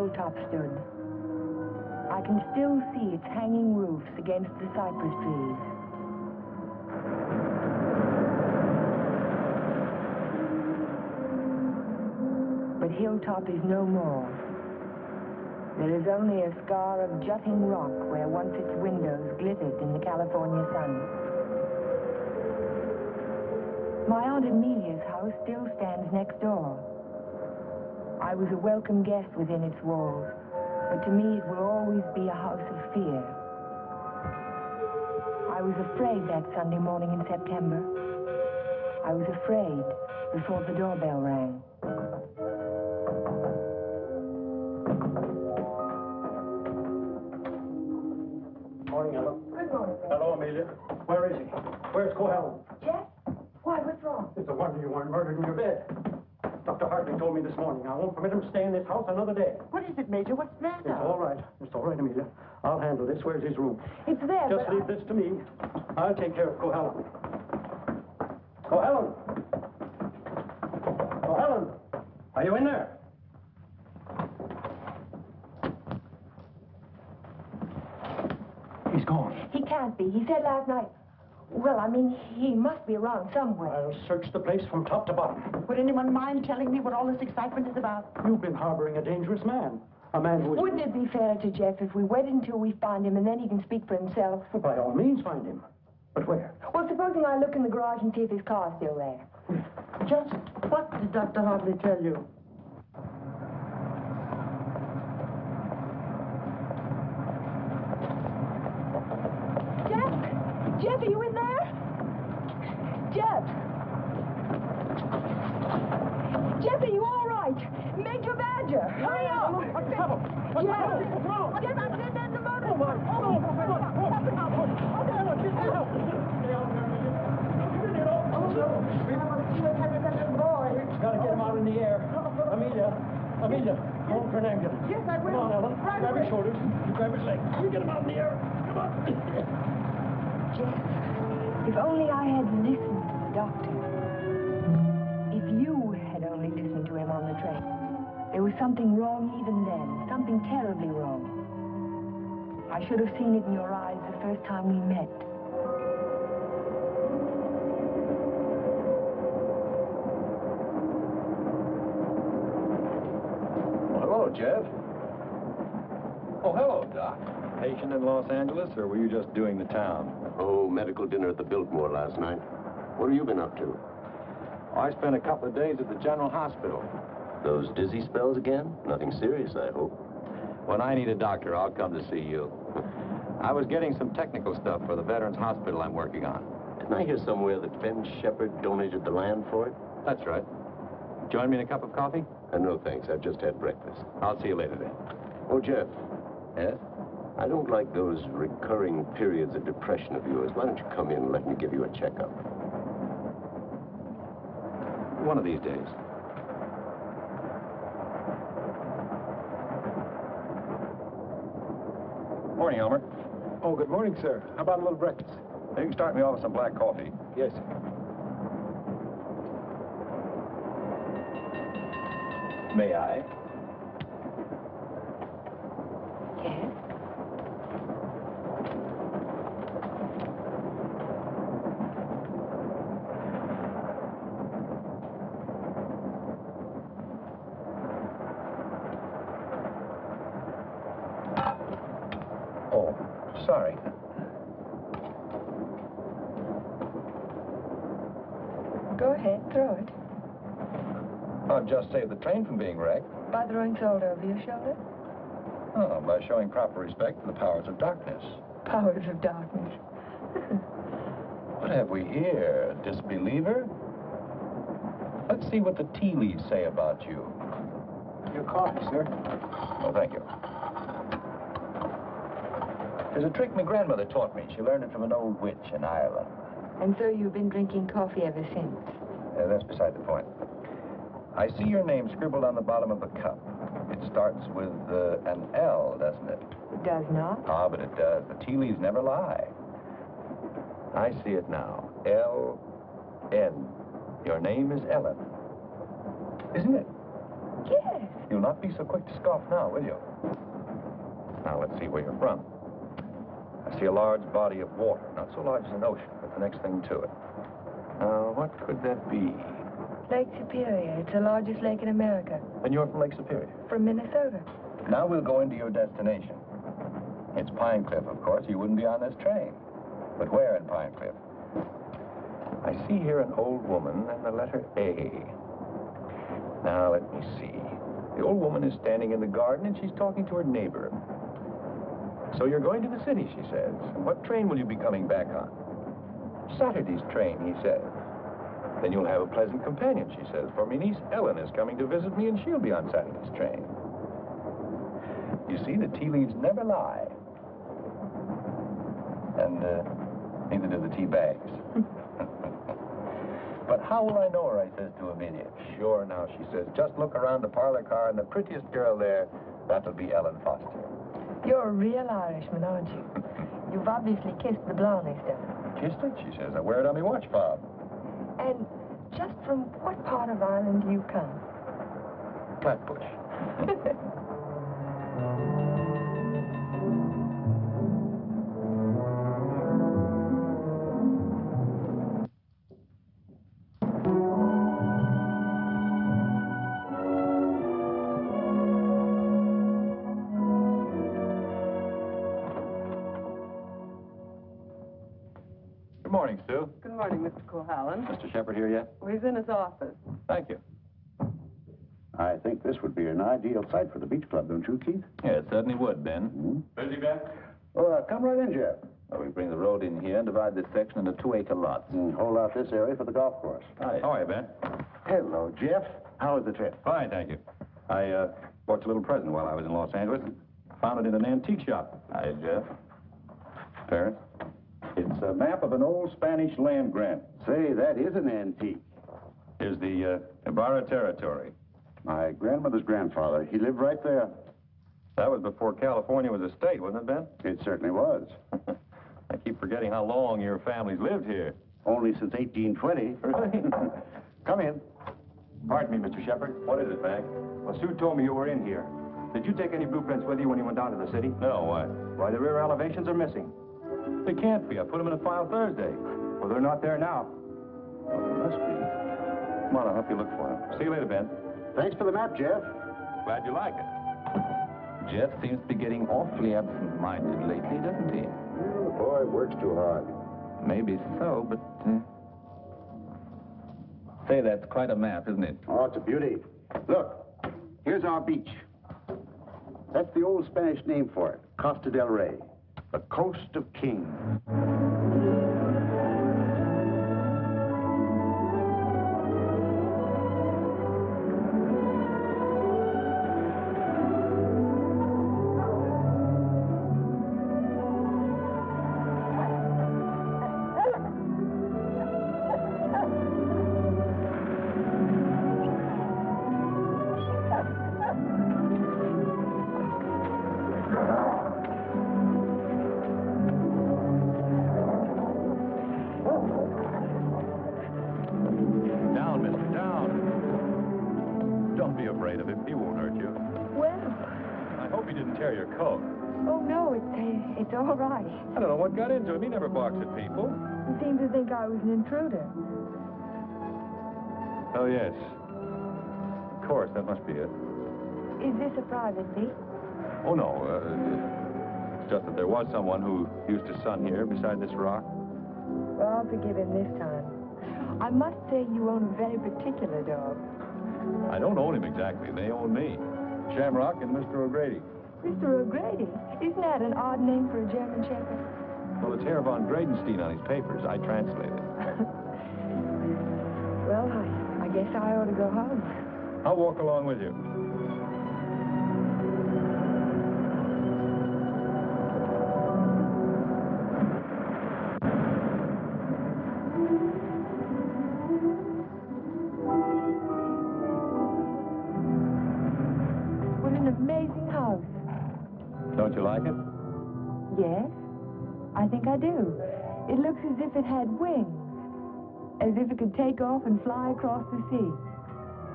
hilltop stood. I can still see its hanging roofs against the cypress trees. But Hilltop is no more. There is only a scar of jutting rock where once its windows glittered in the California sun. My Aunt Amelia's house still stands next door. I was a welcome guest within its walls, but to me it will always be a house of fear. I was afraid that Sunday morning in September. I was afraid before the doorbell rang. Morning, Ella. Good morning. Hello, Amelia. Where is he? Where's Cohen? Jeff? Why, what's wrong? It's a wonder you weren't murdered in your bed. Dr. Hartley told me this morning I won't permit him to stay in this house another day. What is it, Major? What's the matter? It's all right. It's all right, Amelia. I'll handle this. Where's his room? It's there, Just leave this to me. I'll take care of Cohen. Cohen! Cohen! Are you in there? He's gone. He can't be. He said last night... Well, I mean, he must be around somewhere. I'll search the place from top to bottom. Would anyone mind telling me what all this excitement is about? You've been harboring a dangerous man. A man who is... Wouldn't it be fair to Jeff if we waited until we find him and then he can speak for himself? Well, by all means, find him. But where? Well, supposing I look in the garage and see if his car's still there. Just what did Dr. Hartley tell you? Jeff, are you in there? Jeff! Jeff, are you all right? Major Badger, hurry up! What's the trouble? What's the trouble? What's wrong? Jeff, I'm in the motor. Oh, my. Gotta get him out in the air. Amelia, go for an ambulance. Yes, I will. Come on, Ellen. Right Grab away. his shoulders. You grab his legs. You get him out in the air. Come on. Jeff, if only I had listened to the doctor. If you had only listened to him on the train. There was something wrong even then, something terribly wrong. I should have seen it in your eyes the first time we met. Well, hello, Jeff. Oh, hello, Doc. Patient in Los Angeles, or were you just doing the town? Oh, medical dinner at the Biltmore last night. What have you been up to? I spent a couple of days at the General Hospital. Those dizzy spells again? Nothing serious, I hope. When I need a doctor, I'll come to see you. I was getting some technical stuff for the Veterans Hospital I'm working on. Didn't I hear somewhere that Ben Shepard donated the land for it? That's right. Join me in a cup of coffee? No, thanks. I've just had breakfast. I'll see you later then. Oh, Jeff, Yes? I don't like those recurring periods of depression of yours. Why don't you come in and let me give you a checkup? One of these days. Morning, Elmer. Oh, good morning, sir. How about a little breakfast? You can start me off with some black coffee. Yes, sir. May I? Yes? Oh, sorry. Go ahead, throw it. I've just saved the train from being wrecked. By throwing salt over your shoulder? Oh, by showing proper respect for the powers of darkness. Powers of darkness. What have we here? A disbeliever? Let's see what the tea leaves say about you. Your coffee, sir. Oh, thank you. There's a trick my grandmother taught me. She learned it from an old witch in Ireland. And so you've been drinking coffee ever since? That's beside the point. I see your name scribbled on the bottom of the cup. It starts with an L, doesn't it? It does not? Ah, but it does. The tea leaves never lie. I see it now. L-N. Your name is Ellen. Isn't it? Yes. You'll not be so quick to scoff now, will you? Now, let's see where you're from. I see a large body of water. Not so large as an ocean, but the next thing to it. Now, what could that be? Lake Superior. It's the largest lake in America. And you're from Lake Superior? From Minnesota. Now we'll go into your destination. It's Pine Cliff, of course. You wouldn't be on this train. But where in Pine Cliff? I see here an old woman and the letter A. Now, let me see. The old woman is standing in the garden and she's talking to her neighbor. So you're going to the city, she says. What train will you be coming back on? Saturday's train, he says. Then you'll have a pleasant companion, she says, for my niece Ellen is coming to visit me and she'll be on Saturday's train. You see, the tea leaves never lie. And neither do the tea bags. But how will I know her, I says to Amelia. Sure now, she says. Just look around the parlor car and the prettiest girl there, that'll be Ellen Foster. You're a real Irishman, aren't you? You've obviously kissed the blonde this time. Kissed it, she says. I wear it on my watch fob. And just from what part of Ireland do you come? Flatbush. Good morning, Sue. Good morning, Mr. Cohallen. Mr. Shepard here yet? Well, he's in his office. Thank you. I think this would be an ideal site for the beach club, don't you, Keith? Yeah, it certainly would, Ben. Busy, Ben? Oh, come right in, Jeff. Well, we bring the road in here and divide this section into 2-acre lots. Hold out this area for the golf course. Hi. How are you, Ben? Hello, Jeff. How was the trip? Fine, thank you. I bought you a little present while I was in Los Angeles. Found it in an antique shop. Hi, Jeff. Parents? It's a map of an old Spanish land grant. Say, that is an antique. Here's the Ibarra territory. My grandmother's grandfather, he lived right there. That was before California was a state, wasn't it, Ben? It certainly was. I keep forgetting how long your family's lived here. Only since 1820. Really? Come in. Pardon me, Mr. Shepard. What is it, Mac? Well, Sue told me you were in here. Did you take any blueprints with you when you went down to the city? No, why? Why, the rear elevations are missing. They can't be. I put them in a file Thursday. Well, they're not there now. Well, there must be. Come on, I'll help you look for them. See you later, Ben. Thanks for the map, Jeff. Glad you like it. Jeff seems to be getting awfully absent-minded lately, doesn't he? The boy works too hard. Maybe so, but... Say, that's quite a map, isn't it? Oh, it's a beauty. Look, here's our beach. That's the old Spanish name for it, Costa del Rey, the Coast of Kings. It's all right. I don't know what got into him. He never barks at people. He seemed to think I was an intruder. Oh, yes. Of course, that must be it. Is this a private beach? Oh, no. It's just that there was someone who used to sun here beside this rock. Well, I'll forgive him this time. I must say you own a very particular dog. I don't own him exactly. They own me. Shamrock and Mr. O'Grady. Mr. O'Grady? Isn't that an odd name for a German Shepherd? Well, it's Herr von Gradenstein on his papers. I translated. Well, I guess I ought to go home. I'll walk along with you. What an amazing house. Don't you like it? Yes, I think I do. It looks as if it had wings. As if it could take off and fly across the sea.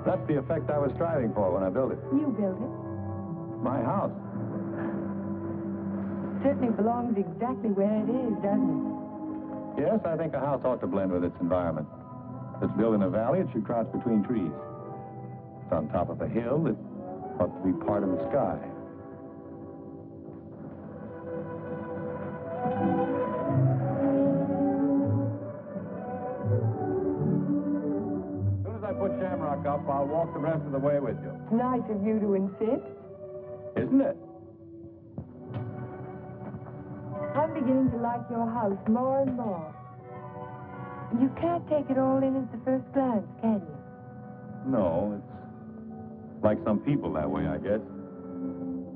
That's the effect I was striving for when I built it. You built it. My house. Certainly belongs exactly where it is, doesn't it? Yes, I think a house ought to blend with its environment. If it's built in a valley, it should crouch between trees. If it's on top of a hill, it ought to be part of the sky. As soon as I put Shamrock up, I'll walk the rest of the way with you. It's nice of you to insist. Isn't it? I'm beginning to like your house more and more. You can't take it all in at the first glance, can you? No, it's like some people that way, I guess.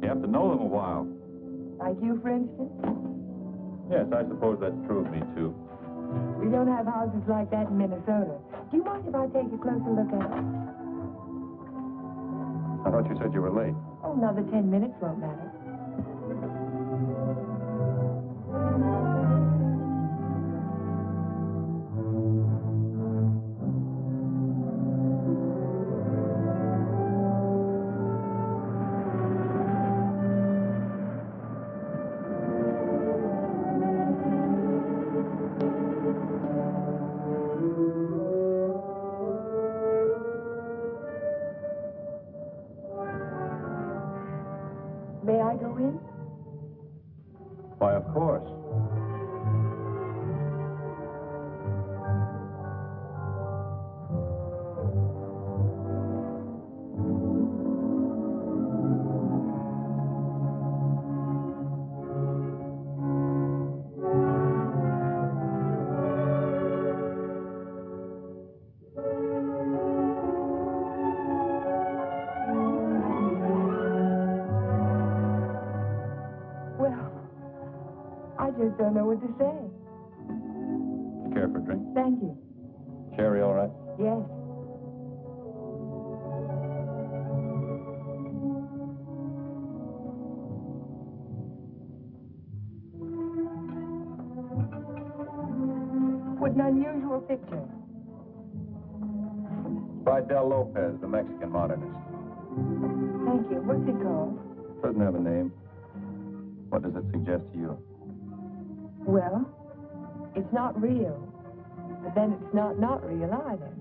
You have to know them a while. Like you, for instance? Yes, I suppose that's true of me, too. We don't have houses like that in Minnesota. Do you mind if I take a closer look at it? I thought you said you were late. Oh, another 10 minutes won't matter. May I go in? Why, of course. I just don't know what to say. You care for a drink? Thank you. Sherry, all right? Yes. What an unusual picture. By Del Lopez, the Mexican modernist. Thank you. What's it called? Doesn't have a name. What does it suggest to you? Well, it's not real, but then it's not real either.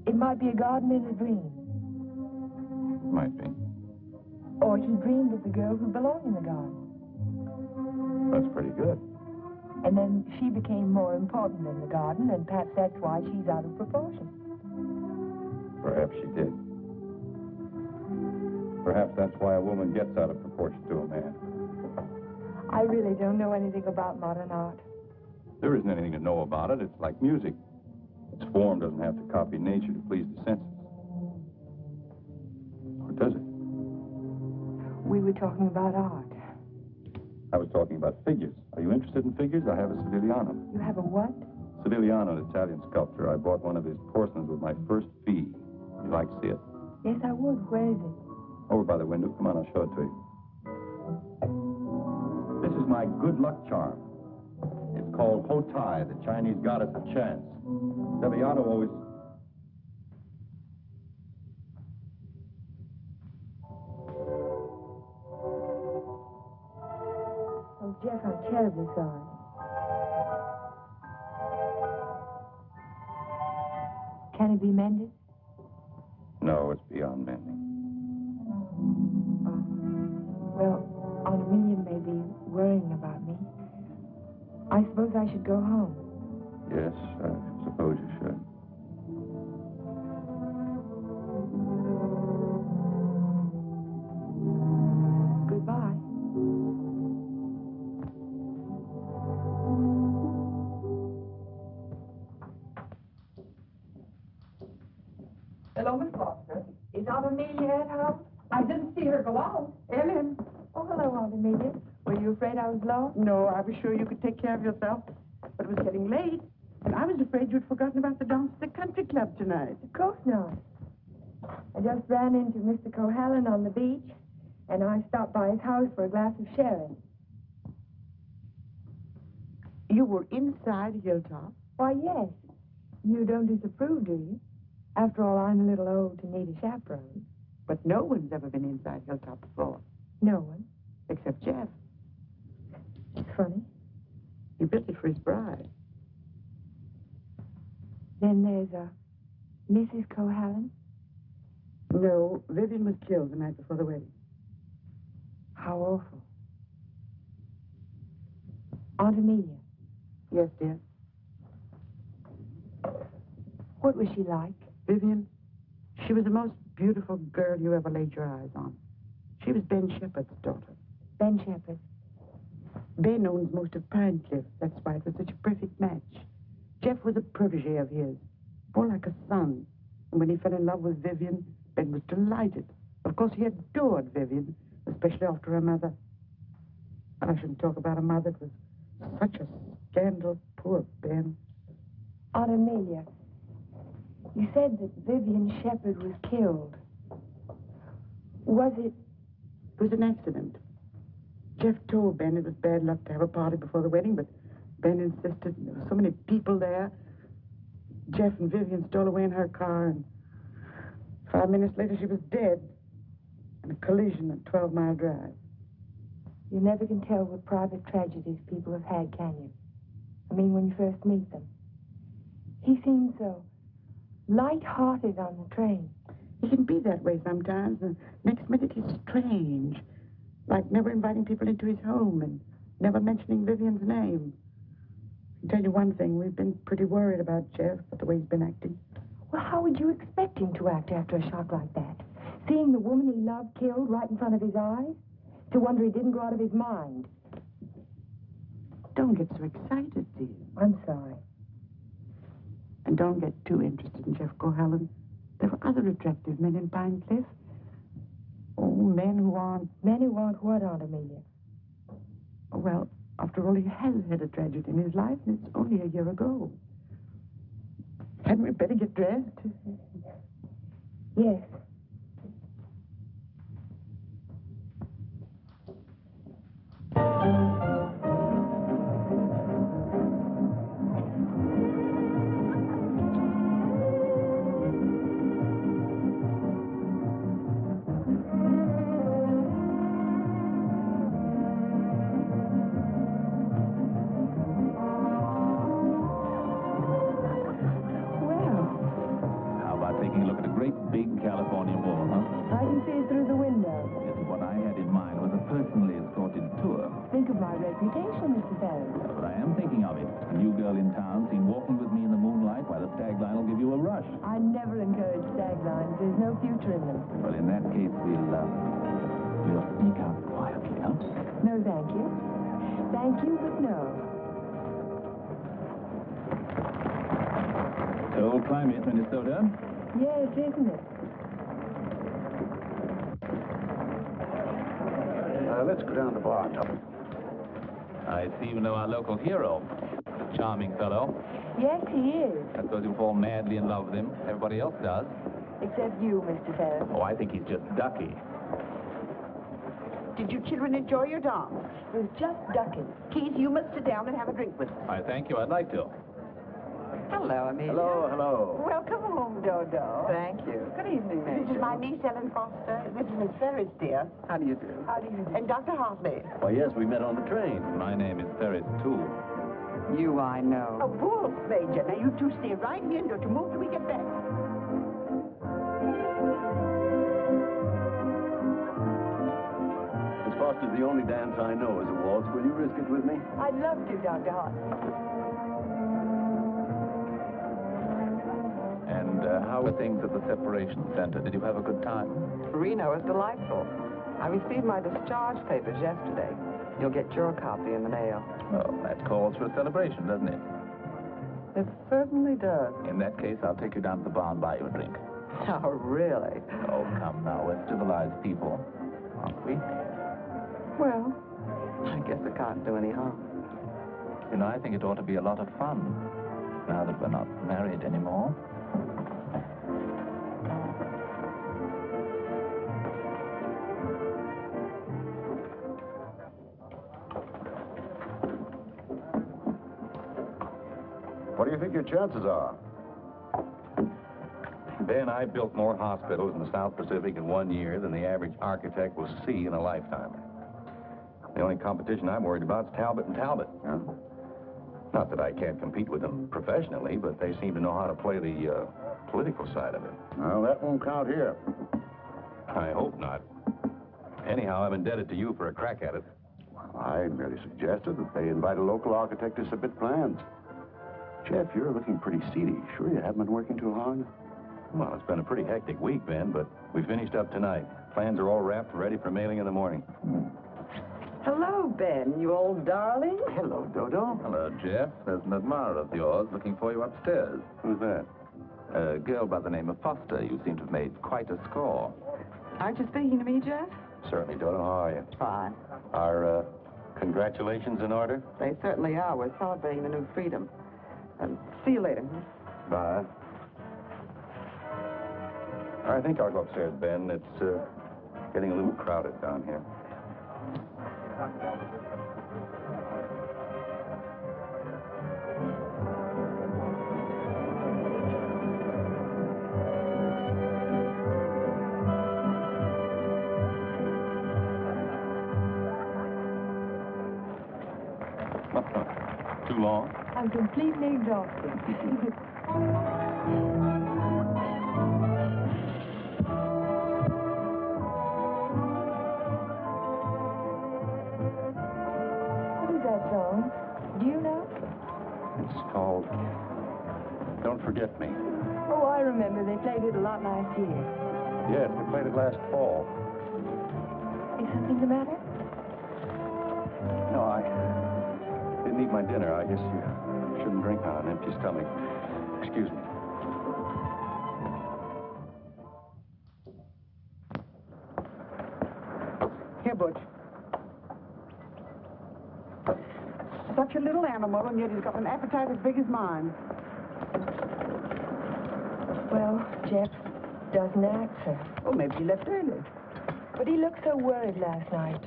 It might be a garden in a dream. Might be. Or he dreamed of the girl who belonged in the garden. That's pretty good. And then she became more important than the garden, and perhaps that's why she's out of proportion. Perhaps she did. Perhaps that's why a woman gets out of proportion to a man. I really don't know anything about modern art. There isn't anything to know about it. It's like music. Its form doesn't have to copy nature to please the senses. Or does it? We were talking about art. I was talking about figures. Are you interested in figures? I have a Civigliano. You have a what? Civigliano, an Italian sculptor. I bought one of his porcelains with my first fee. You'd like to see it? Yes, I would. Where is it? Over by the window. Come on, I'll show it to you. This is my good luck charm. It's called Hotai, the Chinese goddess of chance. Civigliano always... Oh, Jeff, I'm terribly sorry. Can it be mended? No, it's beyond mending. Well, Aunt Amelia may be worrying about me. I suppose I should go home. Yes, I suppose you should. Goodbye. Hello, Miss Foster. Is Aunt Amelia at home? I didn't see her go out. Ellen. Oh, hello, Aunt Amelia. Were you afraid I was lost? No, I was sure you could take care of yourself. But it was getting late, and I was afraid you'd forgotten about the dance at the country club tonight. Of course not. I just ran into Mr. Cohallen on the beach, and I stopped by his house for a glass of sherry. You were inside Hilltop? Why, yes. You don't disapprove, do you? After all, I'm a little old to need a chaperone. But no one's ever been inside Hilltop before. No one. Except Jeff. It's funny. He built it for his bride. Then there's a Mrs. Cohallen. No, Vivian was killed the night before the wedding. How awful. Aunt Amelia, Yes, dear. what was she like? Vivian, she was the most beautiful girl you ever laid your eyes on. She was Ben Shepherd's daughter. Ben Shepherd. Ben owns most of Pine Cliff. That's why it was such a perfect match. Jeff was a protege of his, more like a son. And when he fell in love with Vivian, Ben was delighted. Of course, he adored Vivian, especially after her mother. And I shouldn't talk about a mother. It was such a scandal. Poor Ben. Aunt Amelia, you said that Vivian Shepherd was killed. Was it? It was an accident. Jeff told Ben it was bad luck to have a party before the wedding, but Ben insisted. There were so many people there. Jeff and Vivian stole away in her car, and 5 minutes later she was dead in a collision at 12 Mile Drive. You never can tell what private tragedies people have had, can you? I mean, when you first meet them. He seemed so light-hearted on the train. He can be that way sometimes, and next minute he's strange. Like never inviting people into his home and never mentioning Vivian's name. I can tell you one thing, we've been pretty worried about Jeff, but the way he's been acting. Well, how would you expect him to act after a shock like that? Seeing the woman he loved killed right in front of his eyes? To wonder he didn't go out of his mind. Don't get so excited, dear. I'm sorry. And don't get too interested in Jeff Cohallen. There are other attractive men in Pine Cliff. Oh, men who aren't... Men who aren't what, Aunt Amelia? Well, after all, he has had a tragedy in his life, and it's only a year ago. Hadn't we better get dressed? Yes. Yes, isn't it? Let's go down to the bar, Tubby. I see you know our local hero. Charming fellow. Yes, he is. I suppose you fall madly in love with him. Everybody else does. Except you, Mr. Ferris. Oh, I think he's just ducky. Did you children enjoy your dance? It was just ducking. Keith, you must sit down and have a drink with us. I thank you. I'd like to. Hello, Amelia. Hello, hello. Welcome home, Dodo. Thank you. Good evening, Major. This is my niece, Ellen Foster. This is Miss Ferris, dear. How do you do? How do you do? And Dr. Hartley. Why, yes, we met on the train. My name is Ferris, too. You, I know. Oh, wolf, Major. Now, you two stay right here and don't you move till we get back. Miss Foster's the only dance I know is a waltz. Will you risk it with me? I'd love to, Dr. Hartley. And how were things at the separation center? Did you have a good time? Reno is delightful. I received my discharge papers yesterday. You'll get your copy in the mail. Well, that calls for a celebration, doesn't it? It certainly does. In that case, I'll take you down to the bar and buy you a drink. Oh, really? Oh, come now. We're civilized people, aren't we? Well, I guess it can't do any harm. You know, I think it ought to be a lot of fun, now that we're not married anymore. What do you think your chances are? Ben, I built more hospitals in the South Pacific in 1 year than the average architect will see in a lifetime. The only competition I'm worried about is Talbot and Talbot. Huh? Not that I can't compete with them professionally, but they seem to know how to play the political side of it. Well, that won't count here. I hope not. Anyhow, I'm indebted to you for a crack at it. I merely suggested that they invite a local architect to submit plans. Jeff, you're looking pretty seedy. Sure you haven't been working too hard? Well, it's been a pretty hectic week, Ben, but we finished up tonight. Plans are all wrapped and ready for mailing in the morning. Hello, Ben, you old darling. Hello, Dodo. Hello, Jeff. There's an admirer of yours looking for you upstairs. Who's that? A girl by the name of Foster. You seem to have made quite a score. Aren't you speaking to me, Jeff? Certainly, Dodo. How are you? Fine. Are, congratulations in order? They certainly are. We're celebrating the new freedom. See you later. Bye. I think I'll go upstairs, Ben. It's, getting a little crowded down here. Too long? I'm completely exhausted. What is that song? Do you know? It's called Don't Forget Me. Oh, I remember. They played it a lot last year. Yes, we played it last fall. Is something the matter? No, I didn't eat my dinner. I guess you shouldn't drink on an empty stomach. Excuse me. Here, Butch. Such a little animal, and yet he's got an appetite as big as mine. Well, Jeff doesn't answer. Oh, maybe he left early. But he looked so worried last night.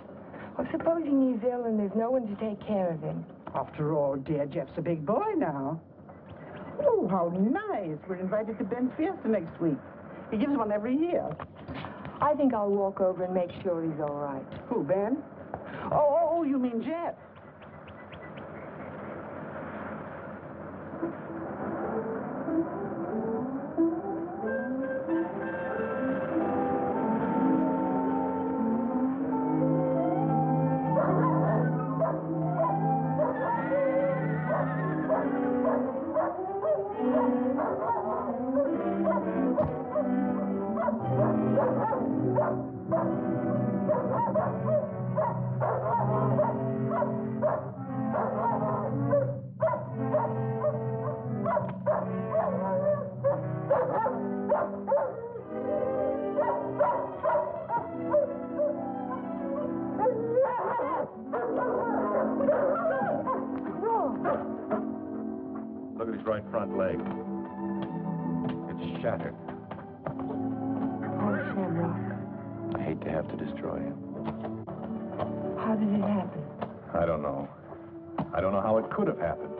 Well, supposing he's ill and there's no one to take care of him. After all, dear, Jeff's a big boy now. Oh, how nice. We're invited to Ben's Fiesta next week. He gives one every year. I think I'll walk over and make sure he's all right. Who, Ben? Oh, you mean Jeff? Look at his right front leg. It's shattered. Oh, Shamrock. I hate to have to destroy him. How did it happen? I don't know. I don't know how it could have happened.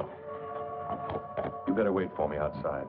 You better wait for me outside.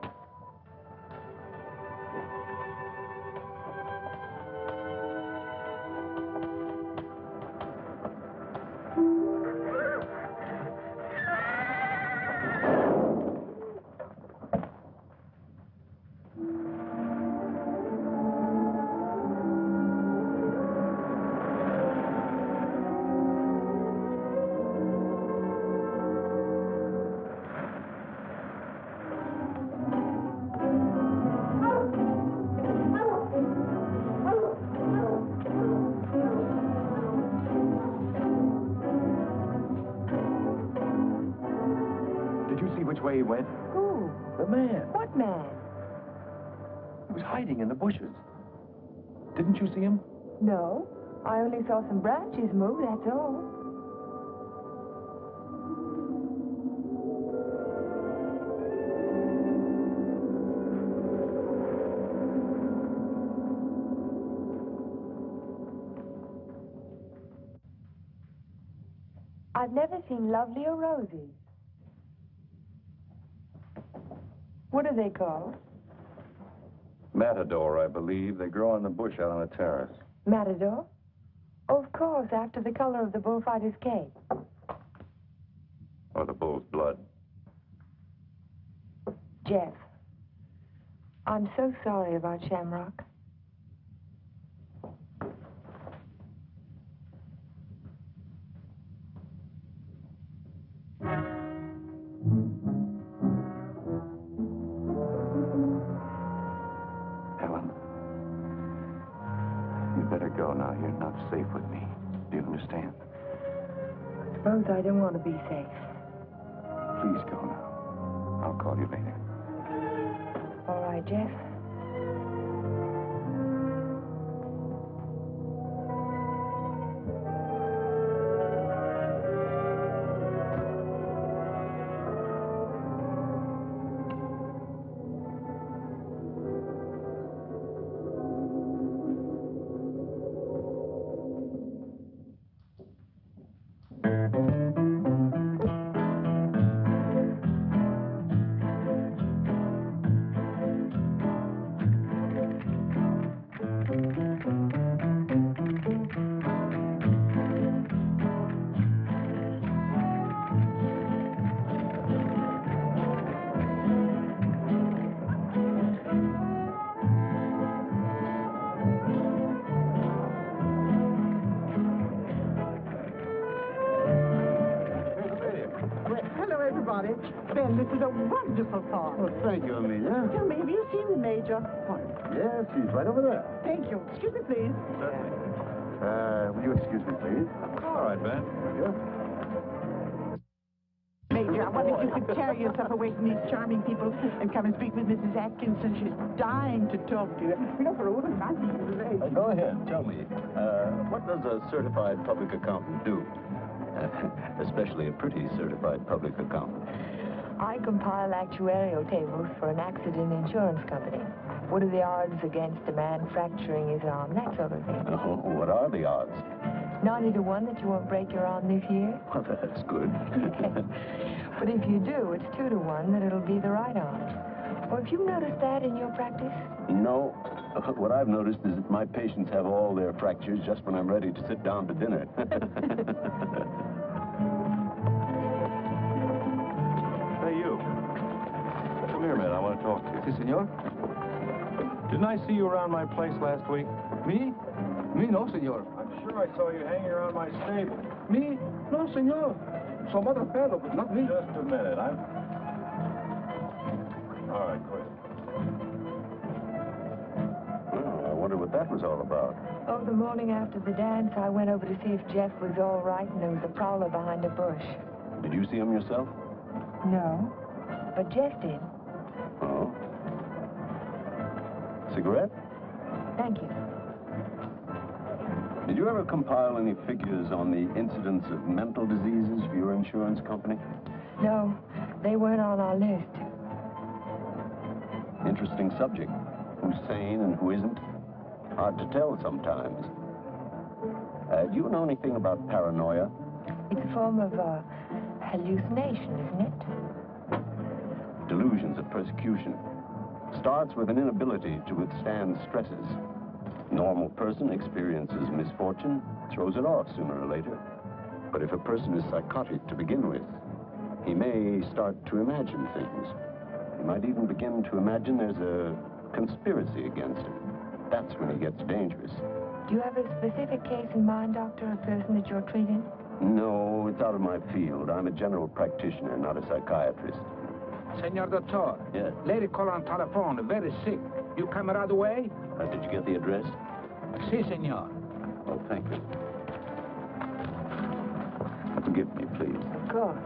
Which way he went? Who? The man. What man? He was hiding in the bushes. Didn't you see him? No. I only saw some branches move, that's all. I've never seen lovelier roses. What are they called? Matador, I believe. They grow on the bush out on a terrace. Matador? Oh, of course, after the color of the bullfighter's cape. Or the bull's blood. Jeff, I'm so sorry about Shamrock. Helen, you better go now. You're not safe with me. Do you understand? I suppose I don't want to be safe. Please go now. I'll call you later. All right, Jeff. Hello, everybody. Ben, this is a wonderful farm. Oh, thank you, Amelia. Tell me, have you seen the Major? Yes, he's right over there. Thank you. Excuse me, please. Will you excuse me, please? All right, Ben. Major, I wonder if you could tear yourself away from these charming people and come and speak with Mrs. Atkinson. She's dying to talk to you. You know, for all the nonsense of the age. Go ahead, tell me. What does a certified public accountant do? Especially a pretty certified public accountant. I compile actuarial tables for an accident insurance company. What are the odds against a man fracturing his arm? That sort of thing. Oh, what are the odds? 90 to 1 that you won't break your arm this year. Well, that's good. But if you do, it's 2 to 1 that it'll be the right arm. Or have you noticed that in your practice? No. What I've noticed is that my patients have all their fractures just when I'm ready to sit down to dinner. Hey, you. Come here, man. I want to talk to you. Si, senor. Didn't I see you around my place last week? Me? Me, no, senor. I'm sure I saw you hanging around my stable. Me? No, senor. Some other fellow, but not me. Just a minute. All right, quit. Well, I wonder what that was all about. Oh, the morning after the dance, I went over to see if Jeff was all right, and there was a prowler behind a bush. Did you see him yourself? No, but Jeff did. Oh. Cigarette? Thank you. Did you ever compile any figures on the incidence of mental diseases for your insurance company? No, they weren't on our list. Interesting subject. Who's sane and who isn't? Hard to tell sometimes. Do you know anything about paranoia? It's a form of hallucination, isn't it? Delusions of persecution. Starts with an inability to withstand stresses. Normal person experiences misfortune, throws it off sooner or later. But if a person is psychotic to begin with, he may start to imagine things. He might even begin to imagine there's a conspiracy against him. That's when he gets dangerous. Do you have a specific case in mind, Doctor, a person that you're treating? No, it's out of my field. I'm a general practitioner, not a psychiatrist. Senor Doctor. Yes. Lady call on telephone, very sick. You come right away? Did you get the address? Si, senor. Oh, thank you. Forgive me, please. Of course.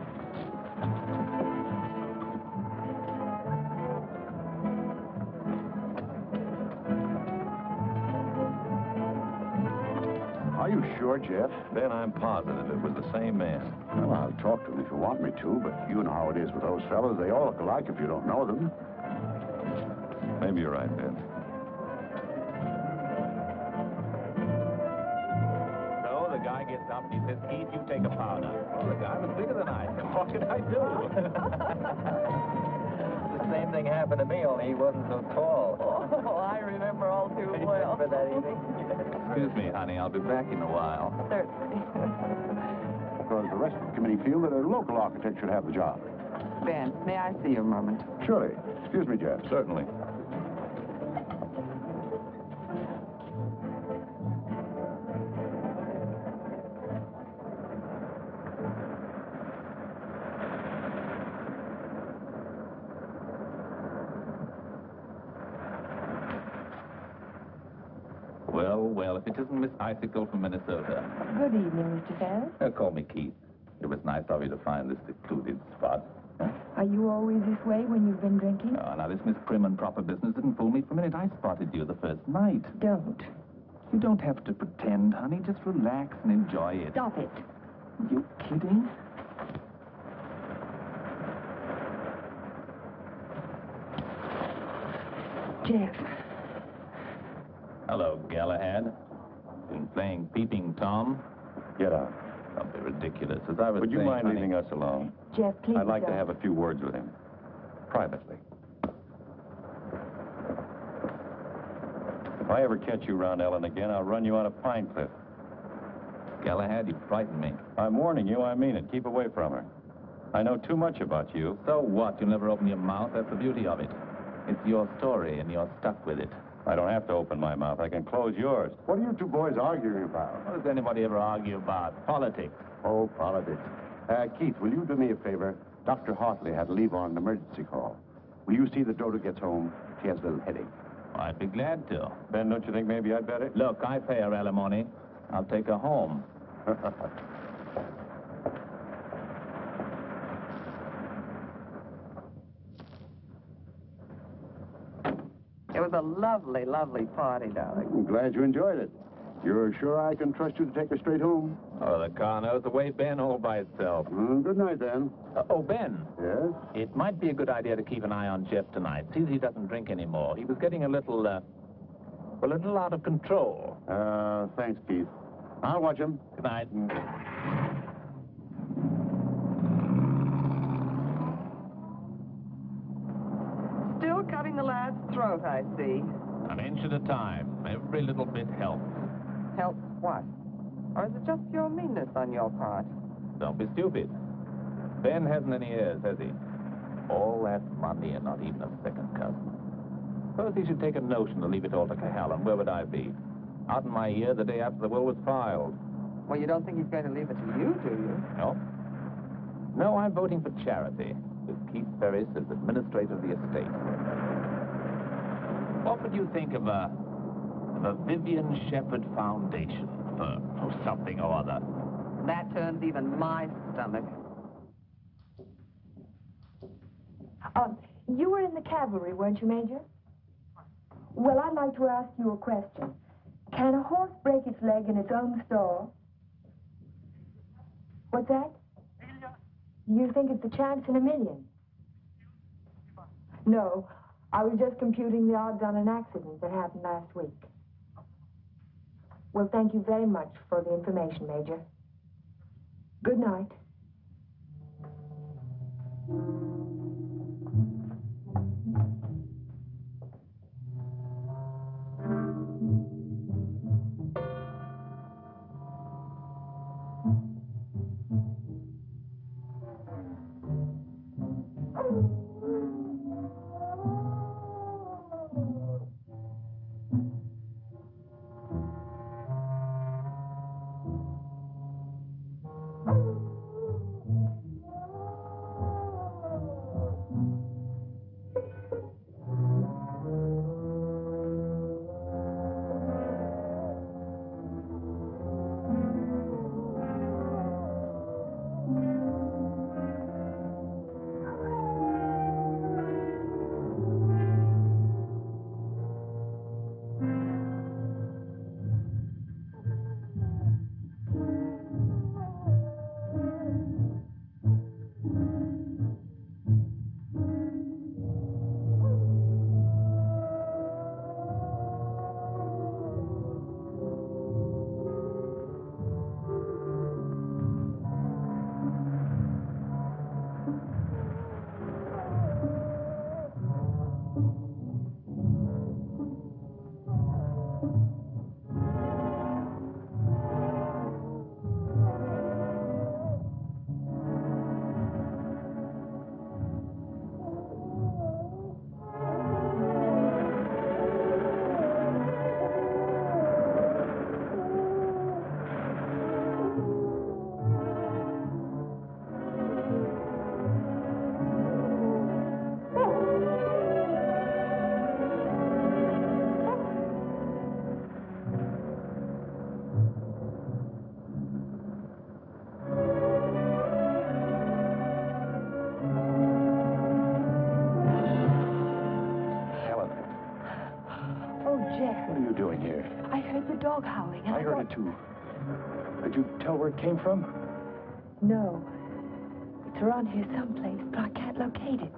Are you sure, Jeff? Ben, I'm positive it was the same man. Well, I'll talk to him if you want me to, but you know how it is with those fellows. They all look alike if you don't know them. Maybe you're right, Ben. So the guy gets up and he says, Keith, you take a powder. Well, the guy was bigger than I. What can I do? Same thing happened to me, only he wasn't so tall. Oh, I remember all too well. Remember that evening? Excuse me, honey. I'll be back in a while. Certainly. Because the rest of the committee feel that a local architect should have the job. Ben, may I see you a moment? Surely. Excuse me, Jeff. Certainly. Well, if it isn't Miss Icicle from Minnesota. Good evening, Mr. Ferris. Call me Keith. It was nice of you to find this secluded spot. Huh? Are you always this way when you've been drinking? Oh, now, this Miss Prim and Proper business didn't fool me for a minute. I spotted you the first night. Don't. You don't have to pretend, honey. Just relax and enjoy it. Stop it. You kidding? Jeff. Hello, Galahad. Been playing Peeping Tom? Get out. Don't be ridiculous. As I was Would you saying, mind honey, leaving us alone? Jeff, please I'd like to don't. have a few words with him. Privately. If I ever catch you around Ellen again, I'll run you out of Pine Cliff. Galahad, you frightened me. I'm warning you, I mean it. Keep away from her. I know too much about you. So what? You'll never open your mouth. That's the beauty of it. It's your story, and you're stuck with it. I don't have to open my mouth. I can close yours. What are you two boys arguing about? What does anybody ever argue about? Politics. Oh, politics. Keith, will you do me a favor? Dr. Hartley had to leave on an emergency call. Will you see that Dodo gets home? She has a little headache. I'd be glad to. Ben, don't you think maybe I'd better? Look, I pay her alimony. I'll take her home. It was a lovely, lovely party, darling. I'm glad you enjoyed it. You're sure I can trust you to take her straight home? Oh, the car knows the way, Ben, all by itself. Good night, then. Oh, Ben. Yes? It might be a good idea to keep an eye on Jeff tonight. See that he doesn't drink anymore. He was getting a little out of control. Thanks, Keith. I'll watch him. Good night. Still cutting the lad's throat, I see. An inch at a time. Every little bit helps. Helps what? Or is it just pure meanness on your part? Don't be stupid. Ben hasn't any heirs, has he? All that money and not even a second cousin. Suppose he should take a notion to leave it all to Cahalan. Where would I be? Out in my ear the day after the will was filed. Well, you don't think he's going to leave it to you, do you? No? No, I'm voting for charity, with Keith Ferris as administrator of the estate. What would you think of a Vivian Shepherd Foundation for something or other? That turns even my stomach. You were in the cavalry, weren't you, Major? Well, I'd like to ask you a question. Can a horse break its leg in its own stall? What's that? You think it's a chance in a million? No, I was just computing the odds on an accident that happened last week. Well, thank you very much for the information, Major. Good night. dog howling. And I heard it too. Did you tell where it came from? No. It's around here someplace, but I can't locate it.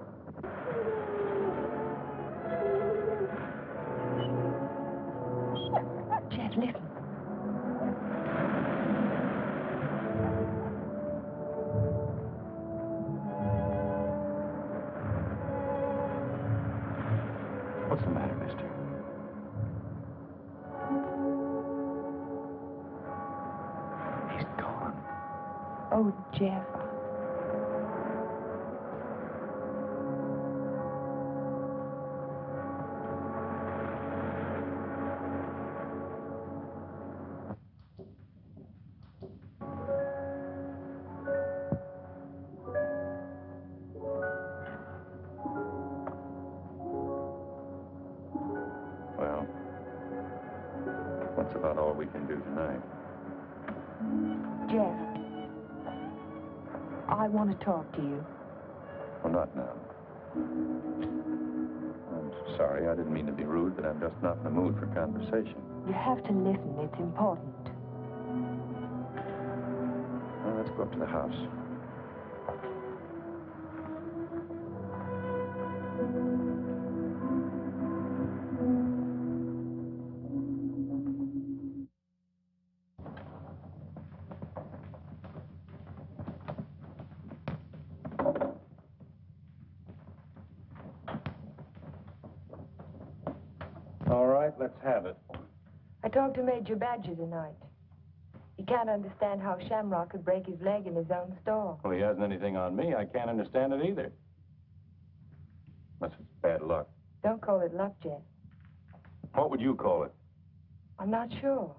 Jeff, listen. What's the matter, mister? He's gone. Oh, Jeff. Well, that's about all we can do tonight. Jeff. I want to talk to you. Well, not now. I'm sorry, I didn't mean to be rude, but I'm just not in the mood for conversation. You have to listen. It's important. Well, let's go up to the house. All right, let's have it. I talked to Major Badger tonight. He can't understand how Shamrock could break his leg in his own store. Well, he hasn't anything on me. I can't understand it either. That's bad luck. Don't call it luck, Jeff. What would you call it? I'm not sure.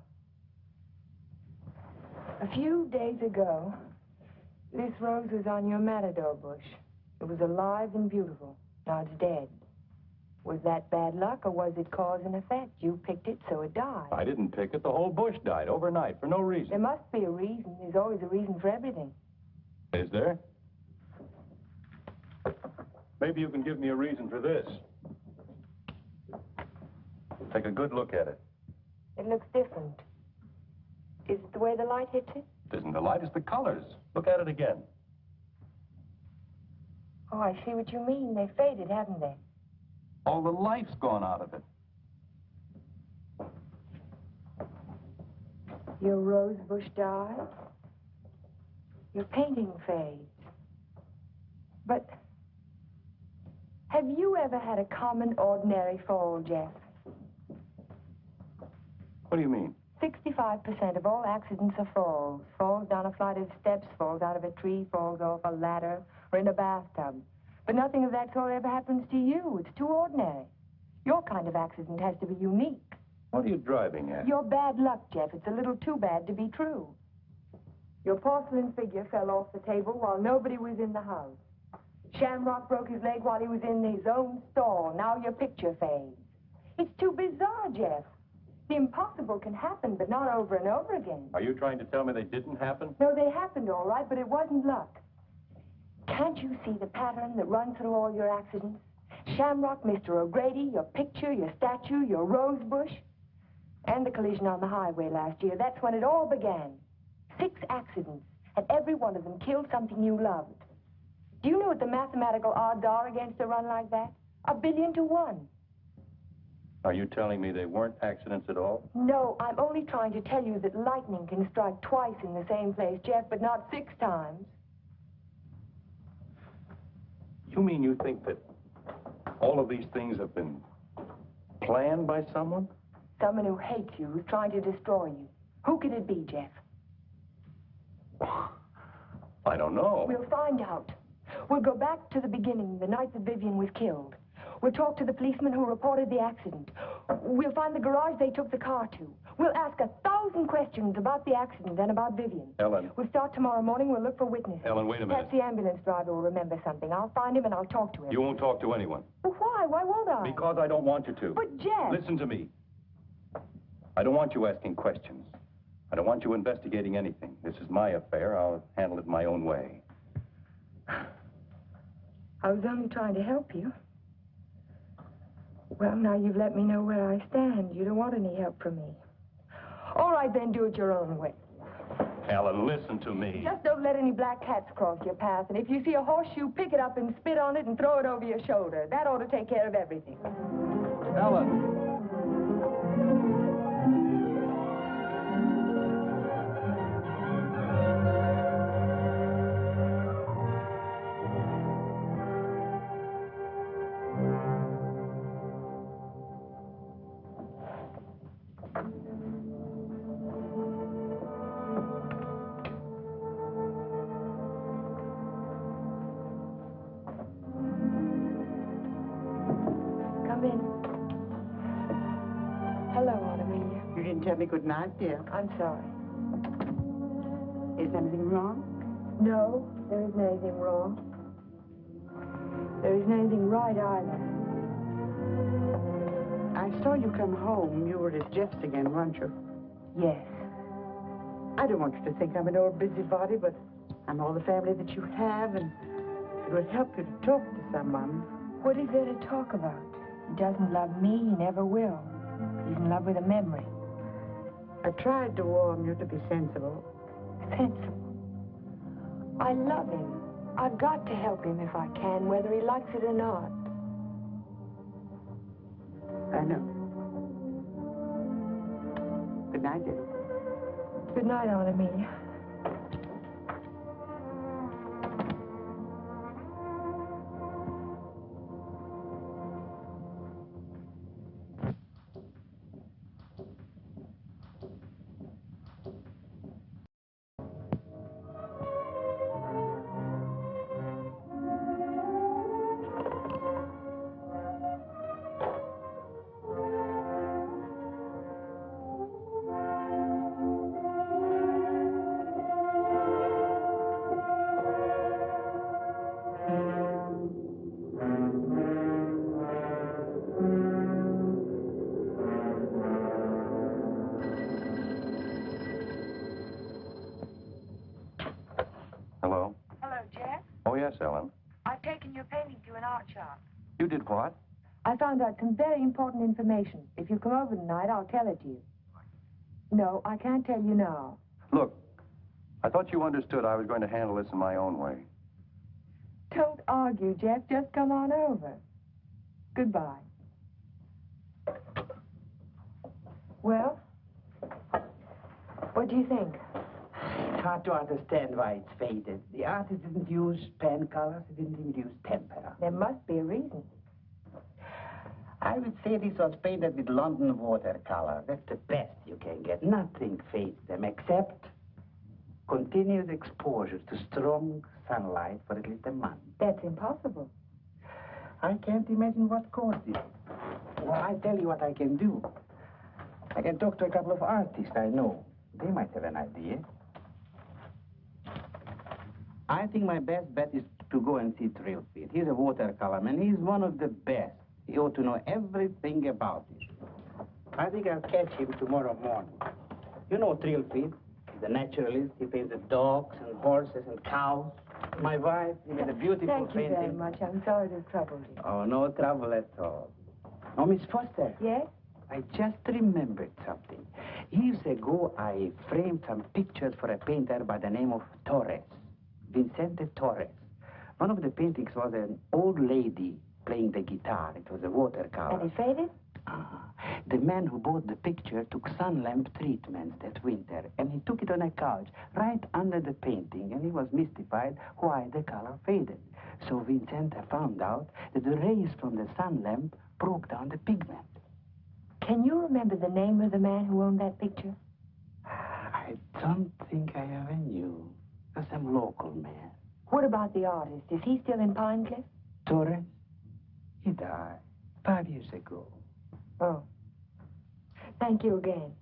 A few days ago, this rose was on your matador bush. It was alive and beautiful. Now it's dead. Was that bad luck, or was it cause and effect? You picked it, so it died. I didn't pick it. The whole bush died overnight for no reason. There must be a reason. There's always a reason for everything. Is there? Maybe you can give me a reason for this. Take a good look at it. It looks different. Is it the way the light hits it? It isn't the light, it's the colors. Look at it again. Oh, I see what you mean. They faded, haven't they? All the life's gone out of it. Your rose bush died. Your painting fades. But have you ever had a common, ordinary fall, Jeff? What do you mean? 65% of all accidents are falls. Falls down a flight of steps, falls out of a tree, falls off a ladder, or in a bathtub. But nothing of that sort ever happens to you. It's too ordinary. Your kind of accident has to be unique. What are you driving at? Your bad luck, Jeff. It's a little too bad to be true. Your porcelain figure fell off the table while nobody was in the house. Shamrock broke his leg while he was in his own stall. Now your picture fades. It's too bizarre, Jeff. The impossible can happen, but not over and over again. Are you trying to tell me they didn't happen? No, they happened all right, but it wasn't luck. Can't you see the pattern that runs through all your accidents? Shamrock, Mr. O'Grady, your picture, your statue, your rose bush, and the collision on the highway last year. That's when it all began. 6 accidents, and every one of them killed something you loved. Do you know what the mathematical odds are against a run like that? 1 billion to 1. Are you telling me they weren't accidents at all? No, I'm only trying to tell you that lightning can strike twice in the same place, Jeff, but not 6 times. You mean you think that all of these things have been planned by someone? Someone who hates you, who's trying to destroy you. Who could it be, Jeff? I don't know. We'll find out. We'll go back to the beginning, the night that Vivian was killed. We'll talk to the policeman who reported the accident. We'll find the garage they took the car to. We'll ask 1,000 questions about the accident and about Vivian. Ellen. We'll start tomorrow morning. We'll look for witnesses. Ellen, wait a minute. Perhaps the ambulance driver will remember something. I'll find him and I'll talk to him. You won't talk to anyone. Well, why? Why won't I? Because I don't want you to. But, Jeff... Listen to me. I don't want you asking questions. I don't want you investigating anything. This is my affair. I'll handle it my own way. I was only trying to help you. Well, now you've let me know where I stand. You don't want any help from me. All right, then, do it your own way. Ellen, listen to me. Just don't let any black cats cross your path. And if you see a horseshoe, pick it up and spit on it and throw it over your shoulder. That ought to take care of everything. Ellen. Come in. Hello, Aunt Amelia. You didn't tell me good night, dear. I'm sorry. Is anything wrong? No, there isn't anything wrong. There isn't anything right either. I saw you come home. You were at Jeff's again, weren't you? Yes. I don't want you to think I'm an old busybody, but I'm all the family that you have, and it would help you to talk to someone. What is there to talk about? He doesn't love me. He never will. He's in love with a memory. I tried to warn you to be sensible. Sensible. I love him. I've got to help him if I can, whether he likes it or not. I know. Good night, dear. Good night, Aunt Amelia. Hello? Hello, Jeff. Oh, yes, Ellen. I've taken your painting to an art shop. You did what? I found out some very important information. If you come over tonight, I'll tell it to you. No, I can't tell you now. Look, I thought you understood I was going to handle this in my own way. Don't argue, Jeff. Just come on over. Goodbye. Well, what do you think? It's hard to understand why it's faded. The artist didn't use pen colors. He didn't even use tempera. There must be a reason. I would say this was painted with London watercolor. That's the best you can get. Nothing fades them except continuous exposure to strong sunlight for at least a month. That's impossible. I can't imagine what caused it. Well, I tell you what I can do. I can talk to a couple of artists I know. They might have an idea. I think my best bet is to go and see Trilfield. He's a watercolor man. He's one of the best. He ought to know everything about it. I think I'll catch him tomorrow morning. You know Trilfield, the naturalist. He paints the dogs and horses and cows. My wife, he made a beautiful Thank you painting. very much. I'm sorry to have troubled you. Oh, no trouble at all. Oh, Miss Foster. Yes? I just remembered something. Years ago, I framed some pictures for a painter by the name of Torres, Vicente Torres. One of the paintings was an old lady playing the guitar. It was a watercolor. And it faded? The man who bought the picture took sun lamp treatments that winter, and he took it on a couch right under the painting, and he was mystified why the color faded. So Vicente found out that the rays from the sun lamp broke down the pigment. Can you remember the name of the man who owned that picture? I don't think I ever knew. It was some local man. What about the artist? Is he still in Pine Cliff? Torres? He died 5 years ago. Oh. Thank you again.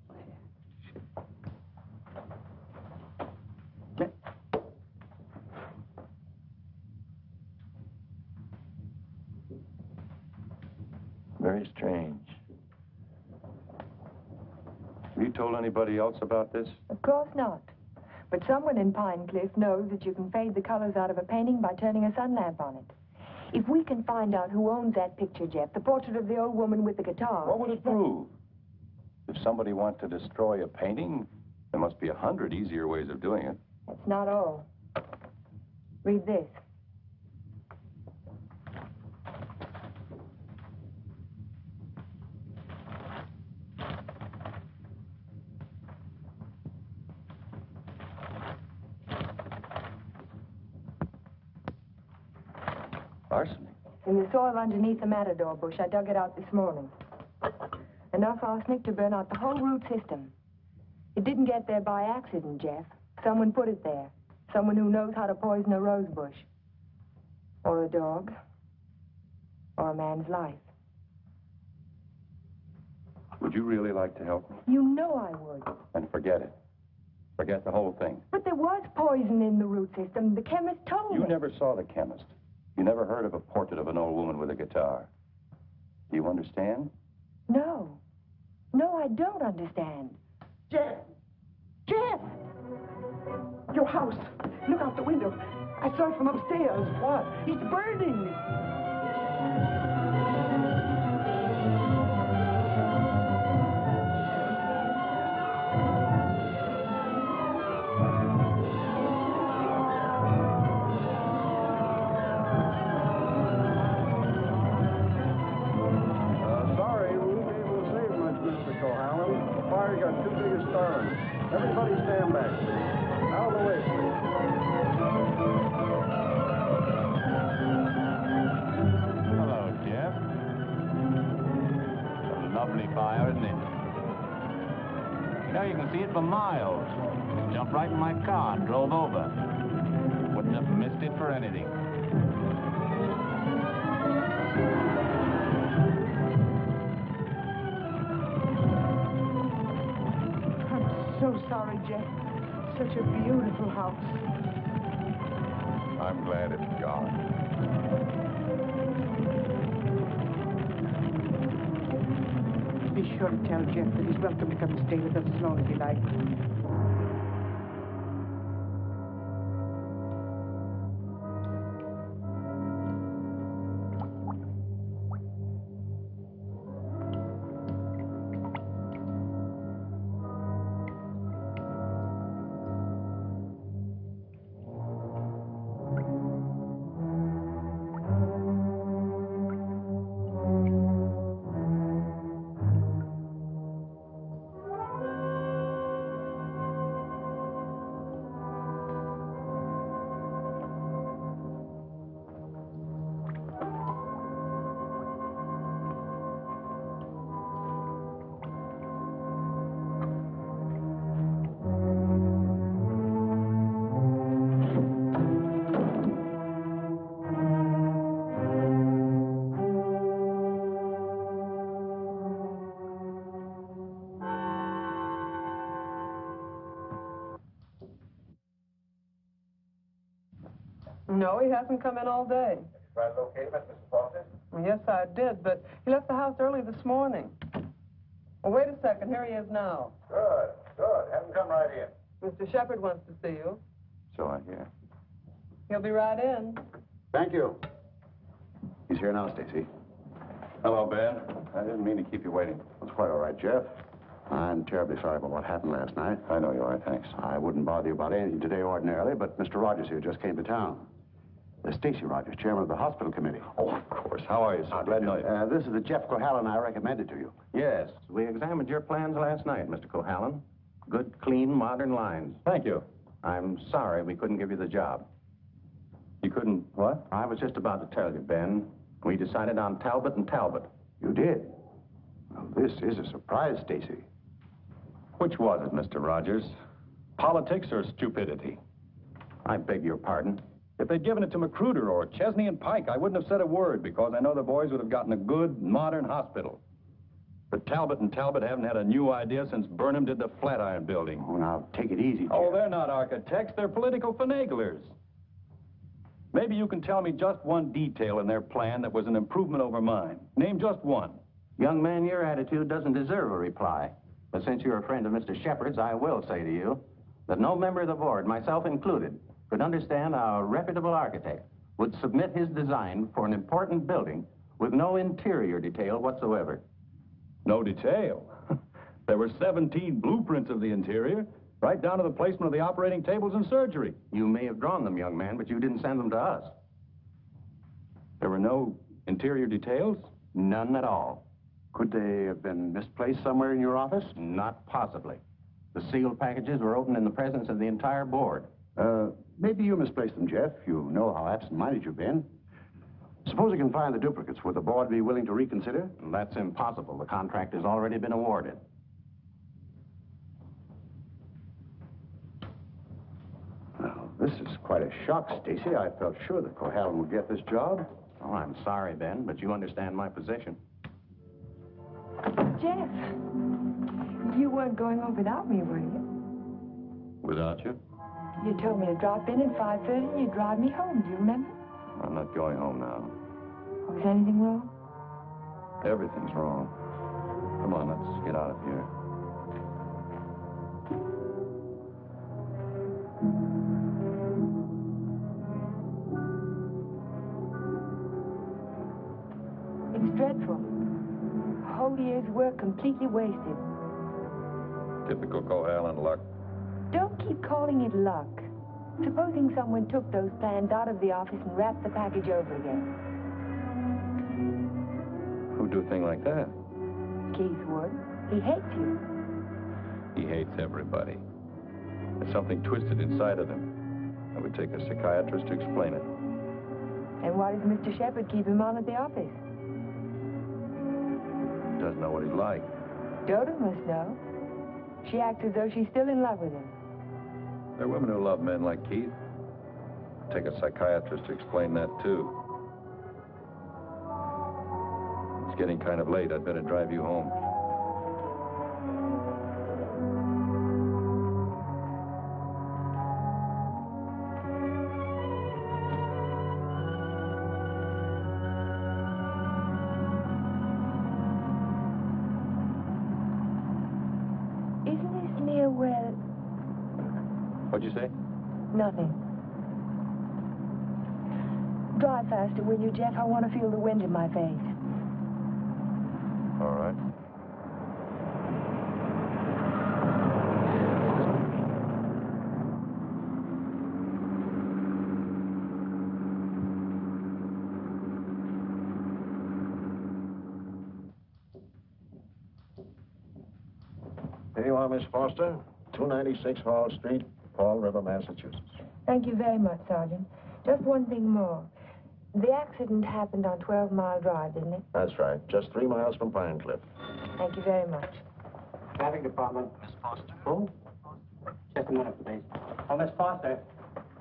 Very strange. Have you told anybody else about this? Of course not. But someone in Pine Cliff knows that you can fade the colors out of a painting by turning a sun lamp on it. If we can find out who owns that picture, Jeff, the portrait of the old woman with the guitar... What would it prove? If somebody wants to destroy a painting, there must be 100 easier ways of doing it. That's not all. Read this. Arsenic? In the soil underneath the matador bush. I dug it out this morning. Enough arsenic to burn out the whole root system. It didn't get there by accident, Jeff. Someone put it there. Someone who knows how to poison a rose bush. Or a dog. Or a man's life. Would you really like to help me? You know I would. And forget it. Forget the whole thing. But there was poison in the root system. The chemist told me. You never saw the chemist. You never heard of a portrait of an old woman with a guitar. Do you understand? No. No, I don't understand. Jeff! Jeff! Your house. Look out the window. I saw it from upstairs. What? It's burning. Sorry, we won't be able to save much, Mr. Cohallen. The fire got too big a start. Everybody stand back, please. Out of the way, please. Hello, Jeff. A lovely fire, isn't it? You know, you can see it for miles. Jumped right in my car and drove over. Wouldn't have missed it for anything. I'm so sorry, Jeff. Such a beautiful house. I'm glad it's gone. Be sure to tell Jeff that he's welcome to come and stay with us as long as he likes. No, he hasn't come in all day. Did you try to locate him at Mrs. Foster's? Yes, I did, but he left the house early this morning. Well, wait a second. Here he is now. Good, good. Have him come right in. Mr. Shepard wants to see you. So I hear. He'll be right in. Thank you. He's here now, Stacy. Hello, Ben. I didn't mean to keep you waiting. It's quite all right, Jeff. I'm terribly sorry about what happened last night. I know you are, thanks. I wouldn't bother you about anything today ordinarily, but Mr. Rogers here just came to town. Stacy Rogers, chairman of the hospital committee. Oh, of course. How are you, sir? Glad to know you. This is the Jeff Cohallen I recommended to you. Yes, we examined your plans last night, Mr. Cohallen. Good, clean, modern lines. Thank you. I'm sorry we couldn't give you the job. You couldn't what? I was just about to tell you, Ben. We decided on Talbot and Talbot. You did? Well, this is a surprise, Stacy. Which was it, Mr. Rogers? Politics or stupidity? I beg your pardon. If they'd given it to Magruder or Chesney and Pike, I wouldn't have said a word because I know the boys would have gotten a good, modern hospital. But Talbot and Talbot haven't had a new idea since Burnham did the Flatiron building. Oh, now, take it easy, Jeff. Oh, they're not architects. They're political finaglers. Maybe you can tell me just one detail in their plan that was an improvement over mine. Name just one. Young man, your attitude doesn't deserve a reply. But since you're a friend of Mr. Shepard's, I will say to you that no member of the board, myself included, could understand how a reputable architect would submit his design for an important building with no interior detail whatsoever. No detail. There were 17 blueprints of the interior, right down to the placement of the operating tables and surgery. You may have drawn them, young man, but you didn't send them to us. There were no interior details? None at all. Could they have been misplaced somewhere in your office? Not possibly. The sealed packages were opened in the presence of the entire board. Maybe you misplaced them, Jeff. You know how absent-minded you've been. Suppose you can find the duplicates. Would the board be willing to reconsider? That's impossible. The contract has already been awarded. Well, this is quite a shock, Stacy. I felt sure that Cohalan would get this job. Oh, I'm sorry, Ben, but you understand my position. Jeff, you weren't going home without me, were you? Without you? You told me to drop in at 5:30 and you'd drive me home. Do you remember? I'm not going home now. Oh, is anything wrong? Everything's wrong. Come on, let's get out of here. It's dreadful. A whole year's work completely wasted. Typical Cohalan luck. Don't keep calling it luck. Supposing someone took those plans out of the office and wrapped the package over again. Who'd do a thing like that? Keith would. He hates you. He hates everybody. There's something twisted inside of him. It would take a psychiatrist to explain it. And why does Mr. Shepard keep him on at the office? Doesn't know what he's like. Dodo must know. She acts as though she's still in love with him. There are women who love men like Keith. Take a psychiatrist to explain that, too. It's getting kind of late. I'd better drive you home. Isn't this near where... What'd you say? Nothing. Drive faster, will you, Jeff? I want to feel the wind in my face. All right. Here you are, Miss Foster. 296 Hall Street, Fall River, Massachusetts. Thank you very much, Sergeant. Just one thing more. The accident happened on 12 Mile Drive, didn't it? That's right. Just 3 miles from Pine Cliff. Thank you very much. Traffic Department. Miss Foster. Who? Just a minute, please. Oh, Miss Foster.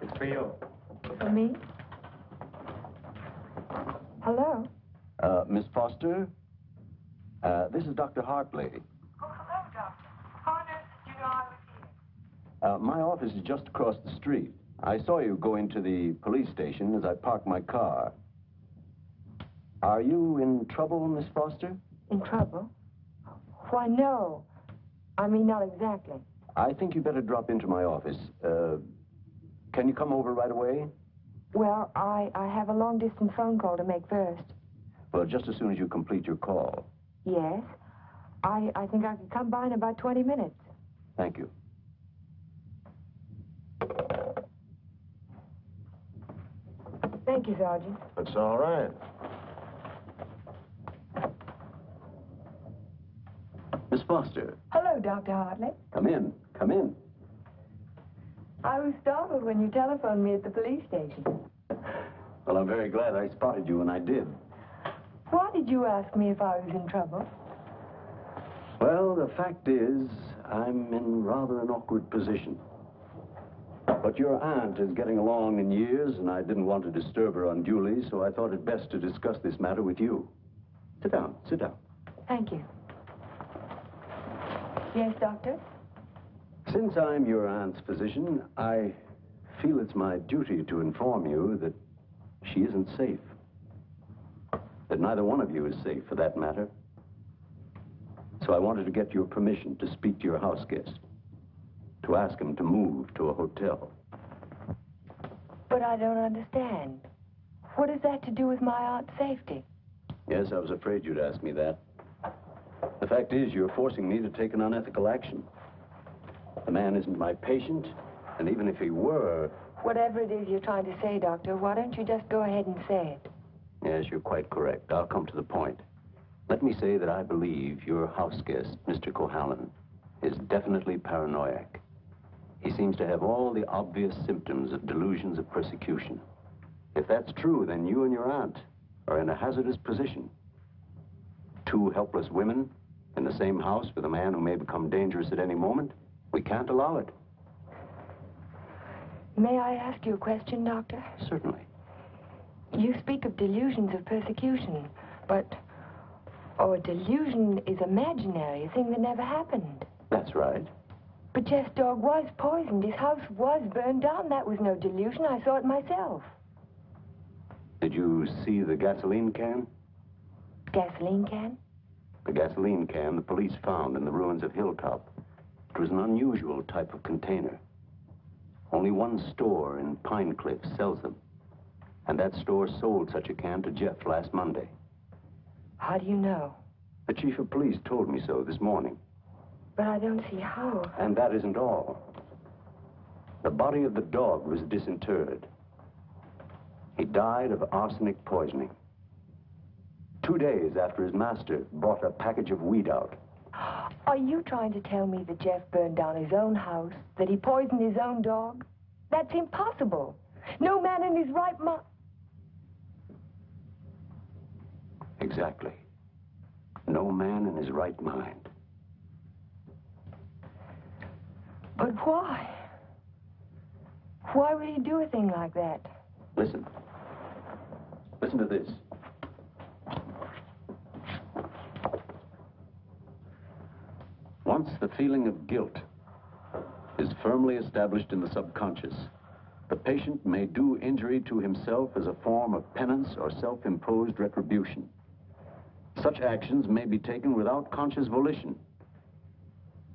It's for you. For me? Hello? Miss Foster? This is Dr. Hartley. Oh, hello, Doctor. How on earth did you know I was here? My office is just across the street. I saw you go into the police station as I parked my car. Are you in trouble, Miss Foster? In trouble? Why, no. I mean, not exactly. I think you better drop into my office. Can you come over right away? Well, I have a long-distance phone call to make first. Well, just as soon as you complete your call. Yes. I think I could come by in about 20 minutes. Thank you. Thank you, Sergeant. That's all right. Miss Foster, Hello, Dr. Hartley. come in. Come in. I was startled when you telephoned me at the police station. Well, I'm very glad I spotted you when I did. Why did you ask me if I was in trouble? Well, the fact is, I'm in rather an awkward position. But your aunt is getting along in years, and I didn't want to disturb her unduly, so I thought it best to discuss this matter with you. Sit down, sit down. Thank you. Yes, Doctor? Since I'm your aunt's physician, I feel it's my duty to inform you that she isn't safe. That neither one of you is safe, for that matter. So I wanted to get your permission to speak to your house guest, to ask him to move to a hotel. But I don't understand. What has that to do with my aunt's safety? Yes, I was afraid you'd ask me that. The The fact is, you're forcing me to take an unethical action. The man isn't my patient, and even if he were... Whatever it is you're trying to say, Doctor, why don't you just go ahead and say it? Yes, you're quite correct. I'll come to the point. Let me say that I believe your house guest, Mr. Cohallen, is definitely paranoiac. He seems to have all the obvious symptoms of delusions of persecution. If that's true, then you and your aunt are in a hazardous position. Two helpless women in the same house with a man who may become dangerous at any moment. We can't allow it. May I ask you a question, Doctor? Certainly. You speak of delusions of persecution, but... Oh, a delusion is imaginary, a thing that never happened. That's right. But Jeff's dog was poisoned. His house was burned down. That was no delusion. I saw it myself. Did you see the gasoline can? Gasoline can? The gasoline can the police found in the ruins of Hilltop. It was an unusual type of container. Only one store in Pine Cliff sells them. And that store sold such a can to Jeff last Monday. How do you know? The chief of police told me so this morning. But I don't see how. And that isn't all. The body of the dog was disinterred. He died of arsenic poisoning. 2 days after his master brought a package of weed out. Are you trying to tell me that Jeff burned down his own house? That he poisoned his own dog? That's impossible. No man in his right mind... Exactly. No man in his right mind. But why? Why would he do a thing like that? Listen. Listen to this. Once the feeling of guilt is firmly established in the subconscious, the patient may do injury to himself as a form of penance or self-imposed retribution. Such actions may be taken without conscious volition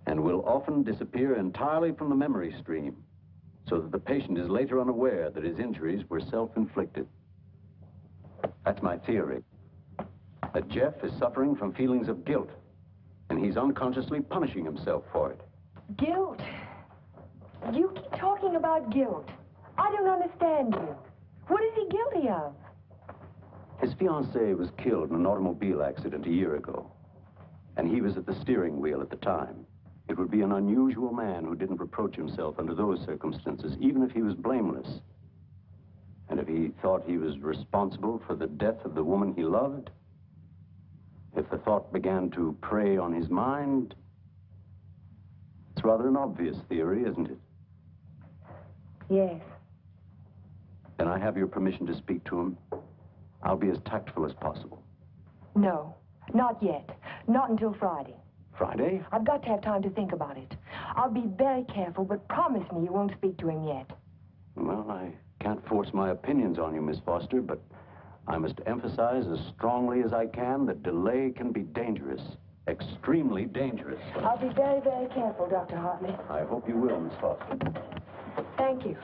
and will often disappear entirely from the memory stream, so that the patient is later unaware that his injuries were self-inflicted. That's my theory, that Jeff is suffering from feelings of guilt, and he's unconsciously punishing himself for it. Guilt? You keep talking about guilt. I don't understand you. What is he guilty of? His fiancée was killed in an automobile accident a year ago, and he was at the steering wheel at the time. It would be an unusual man who didn't reproach himself under those circumstances, even if he was blameless. And if he thought he was responsible for the death of the woman he loved, if the thought began to prey on his mind, it's rather an obvious theory, isn't it? Yes. Then I have your permission to speak to him. I'll be as tactful as possible. No, not yet. Not until Friday. Friday? I've got to have time to think about it. I'll be very careful, but promise me you won't speak to him yet. Well, I can't force my opinions on you, Miss Foster, but I must emphasize as strongly as I can that delay can be dangerous. Extremely dangerous. I'll be very, very careful, Dr. Hartley. I hope you will, Miss Foster. Thank you.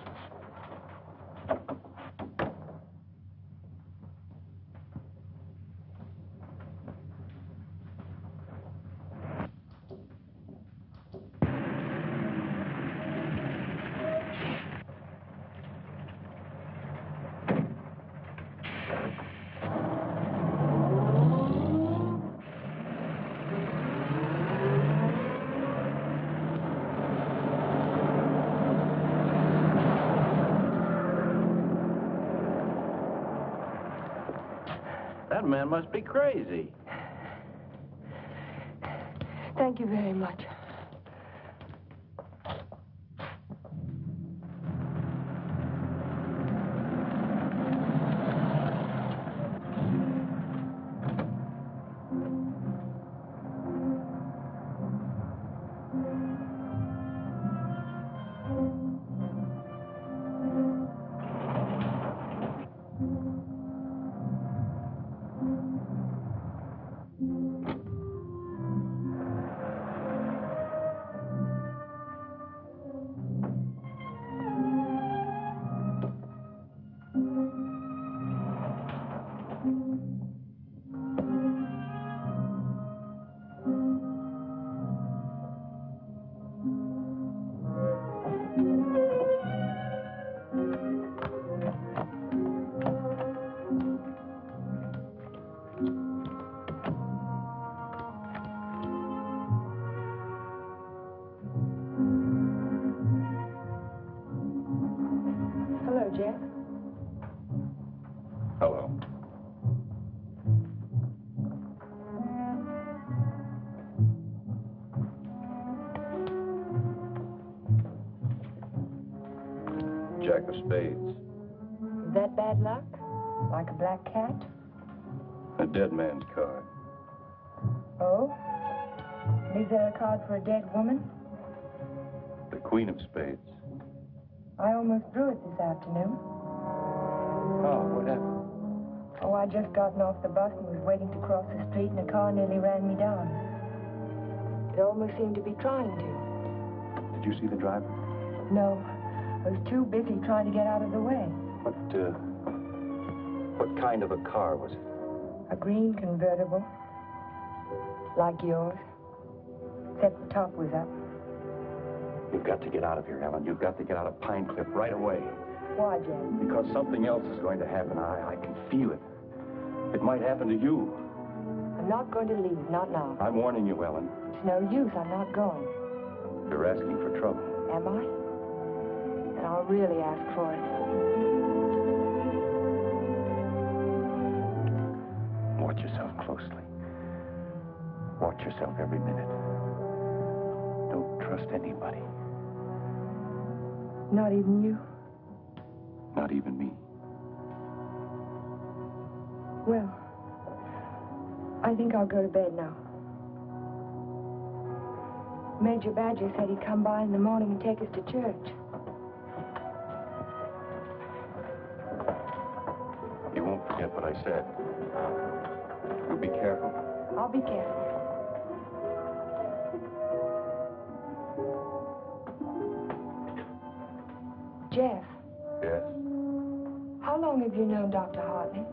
That man must be crazy. Thank you very much. Hello. Jack of spades. Is that bad luck? Like a black cat? A dead man's card. Oh? Is there a card for a dead woman? The queen of spades. I almost drew it this afternoon. Oh, what happened? Oh, I just gotten off the bus and was waiting to cross the street and a car nearly ran me down. It almost seemed to be trying to. Did you see the driver? No, I was too busy trying to get out of the way. What kind of a car was it? A green convertible. Like yours. Except the top was up. You've got to get out of here, Ellen. You've got to get out of Pine Cliff right away. Why, Jen? Because something else is going to happen. I can feel it. It might happen to you. I'm not going to leave, not now. I'm warning you, Ellen. It's no use, I'm not going. You're asking for trouble. Am I? And I'll really ask for it. Watch yourself closely. Watch yourself every minute. Don't trust anybody. Not even you? Not even me. Well, I think I'll go to bed now. Major Badger said he'd come by in the morning and take us to church. You won't forget what I said. You be careful. I'll be careful. Jeff, Yes? how long have you known Dr. Hartley?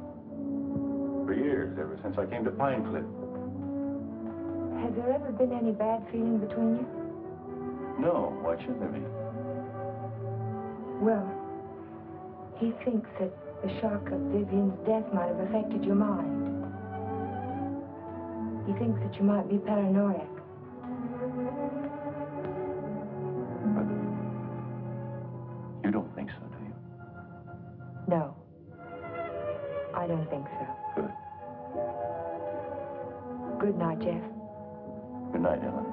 For years, ever since I came to Pine Cliff. Has there ever been any bad feeling between you? No, why should there be? Well, he thinks that the shock of Vivian's death might have affected your mind. He thinks that you might be paranoid. You don't think so, do you? No, I don't think so. Good. Good night, Jeff. Good night, Ellen.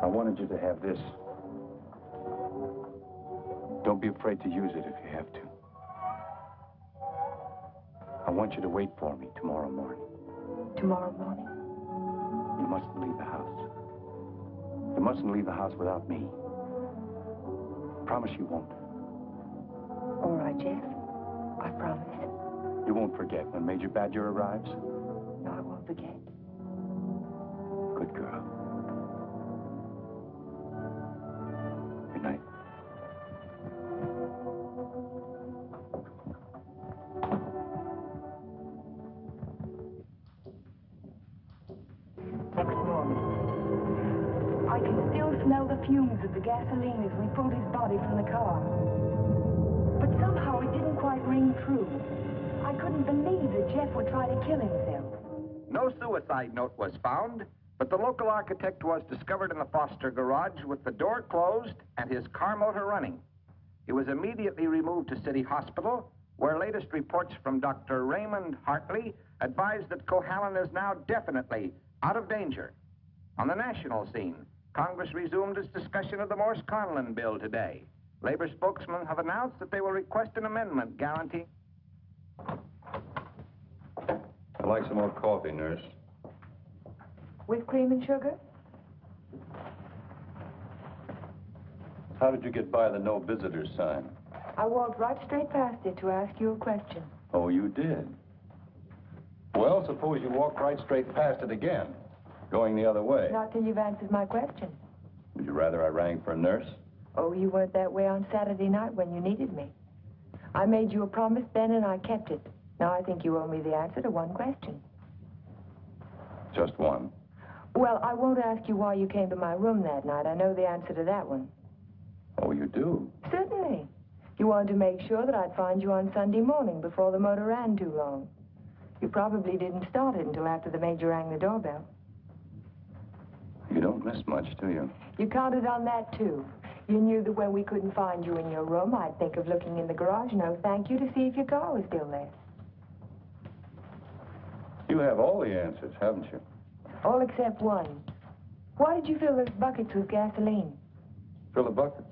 wanted you to have this. Don't be afraid to use it if you have to. I want you to wait for me tomorrow morning. Tomorrow morning? You mustn't leave the house. You mustn't leave the house without me. Promise you won't. All right, Jeff. I promise. You won't forget when Major Badger arrives? No, I won't forget. Good girl. Good night. Next morning. I can still smell the fumes of the gasoline as we pulled his body from the car. But somehow it didn't quite ring true. I couldn't believe that Jeff would try to kill himself. No suicide note was found, but the local architect was discovered in the Foster garage with the door closed and his car motor running. He was immediately removed to City Hospital, where latest reports from Dr. Raymond Hartley advised that Cohalan is now definitely out of danger. On the national scene, Congress resumed its discussion of the Morse-Conlon bill today. Labor spokesmen have announced that they will request an amendment guaranteeing... I'd like some more coffee, nurse. With cream and sugar? How did you get by the no visitors sign? I walked right straight past it to ask you a question. Oh, you did? Well, suppose you walked right straight past it again, going the other way. Not till you've answered my question. Would you rather I rang for a nurse? Oh, you weren't that way on Saturday night when you needed me. I made you a promise then and I kept it. Now I think you owe me the answer to one question. Just one. Well, I won't ask you why you came to my room that night. I know the answer to that one. Oh, you do? Certainly. You wanted to make sure that I'd find you on Sunday morning before the motor ran too long. You probably didn't start it until after the major rang the doorbell. You don't miss much, do you? You counted on that, too. You knew that when we couldn't find you in your room, I'd think of looking in the garage, no thank you, to see if your car was still there. You have all the answers, haven't you? All except one. Why did you fill those buckets with gasoline? Fill the bucket.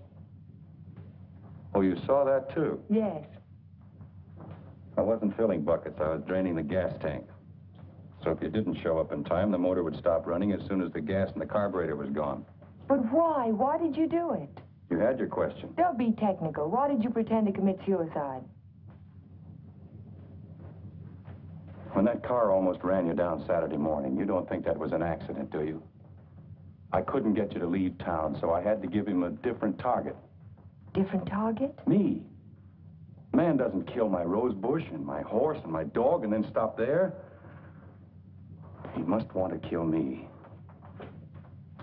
Oh, you saw that, too? Yes. I wasn't filling buckets. I was draining the gas tank. So if you didn't show up in time, the motor would stop running as soon as the gas in the carburetor was gone. But why? Why did you do it? You had your question. Don't be technical. Why did you pretend to commit suicide? When that car almost ran you down Saturday morning, you don't think that was an accident, do you? I couldn't get you to leave town, so I had to give him a different target. Different target? Me. Man doesn't kill my rose bush and my horse and my dog and then stop there. He must want to kill me.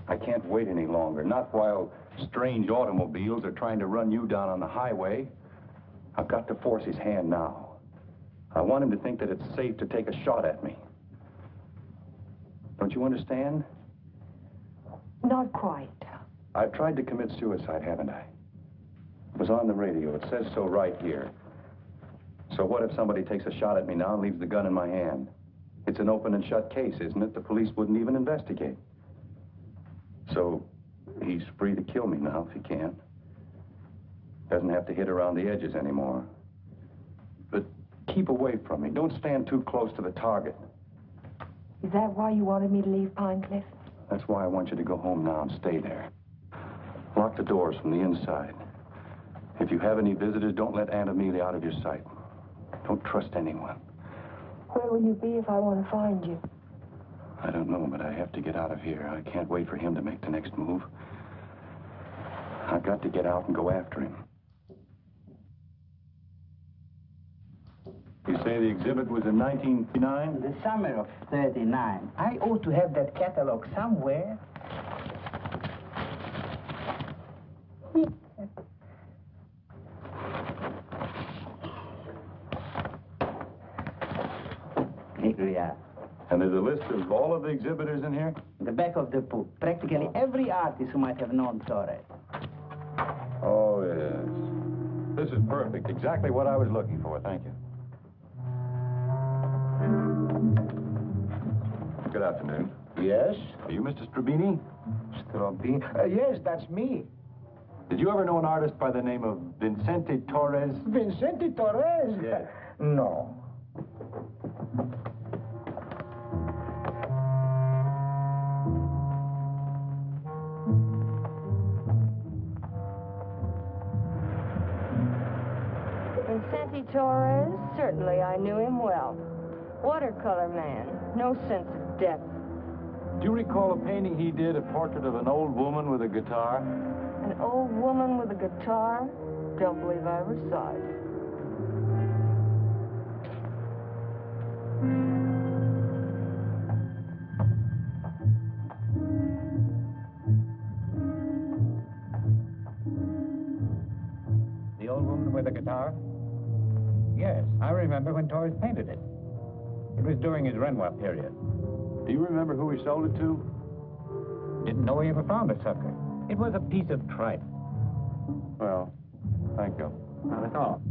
I can't wait any longer, not while strange automobiles are trying to run you down on the highway. I've got to force his hand now. I want him to think that it's safe to take a shot at me. Don't you understand? Not quite. I've tried to commit suicide, haven't I? It was on the radio. It says so right here. So what if somebody takes a shot at me now and leaves the gun in my hand? It's an open and shut case, isn't it? The police wouldn't even investigate. So he's free to kill me now if he can. Doesn't have to hit around the edges anymore. But keep away from me. Don't stand too close to the target. Is that why you wanted me to leave Pine Cliff? That's why I want you to go home now and stay there. Lock the doors from the inside. If you have any visitors, don't let Aunt Amelia out of your sight. Don't trust anyone. Where will you be if I want to find you? I don't know, but I have to get out of here. I can't wait for him to make the next move. I've got to get out and go after him. You say the exhibit was in 1939? The summer of 39. I ought to have that catalog somewhere. Here we are. And there's a list of all of the exhibitors in here? The back of the book. Practically every artist who might have known Torres. Oh, yes. This is perfect. Exactly what I was looking for. Thank you. Good afternoon. Yes? Are you Mr. Strabini? Trompin. Yes, that's me. Did you ever know an artist by the name of Vicente Torres? Vicente Torres? Yes. No. Vicente Torres? Certainly, I knew him well. Watercolor man. No sense of depth. Do you recall a painting he did, a portrait of an old woman with a guitar? An old woman with a guitar? Don't believe I ever saw it. The old woman with the guitar? Yes, I remember when Torres painted it. It was during his Renoir period. Do you remember who he sold it to? Didn't know he ever found a sucker. It was a piece of tripe. Well, thank you. Not at all.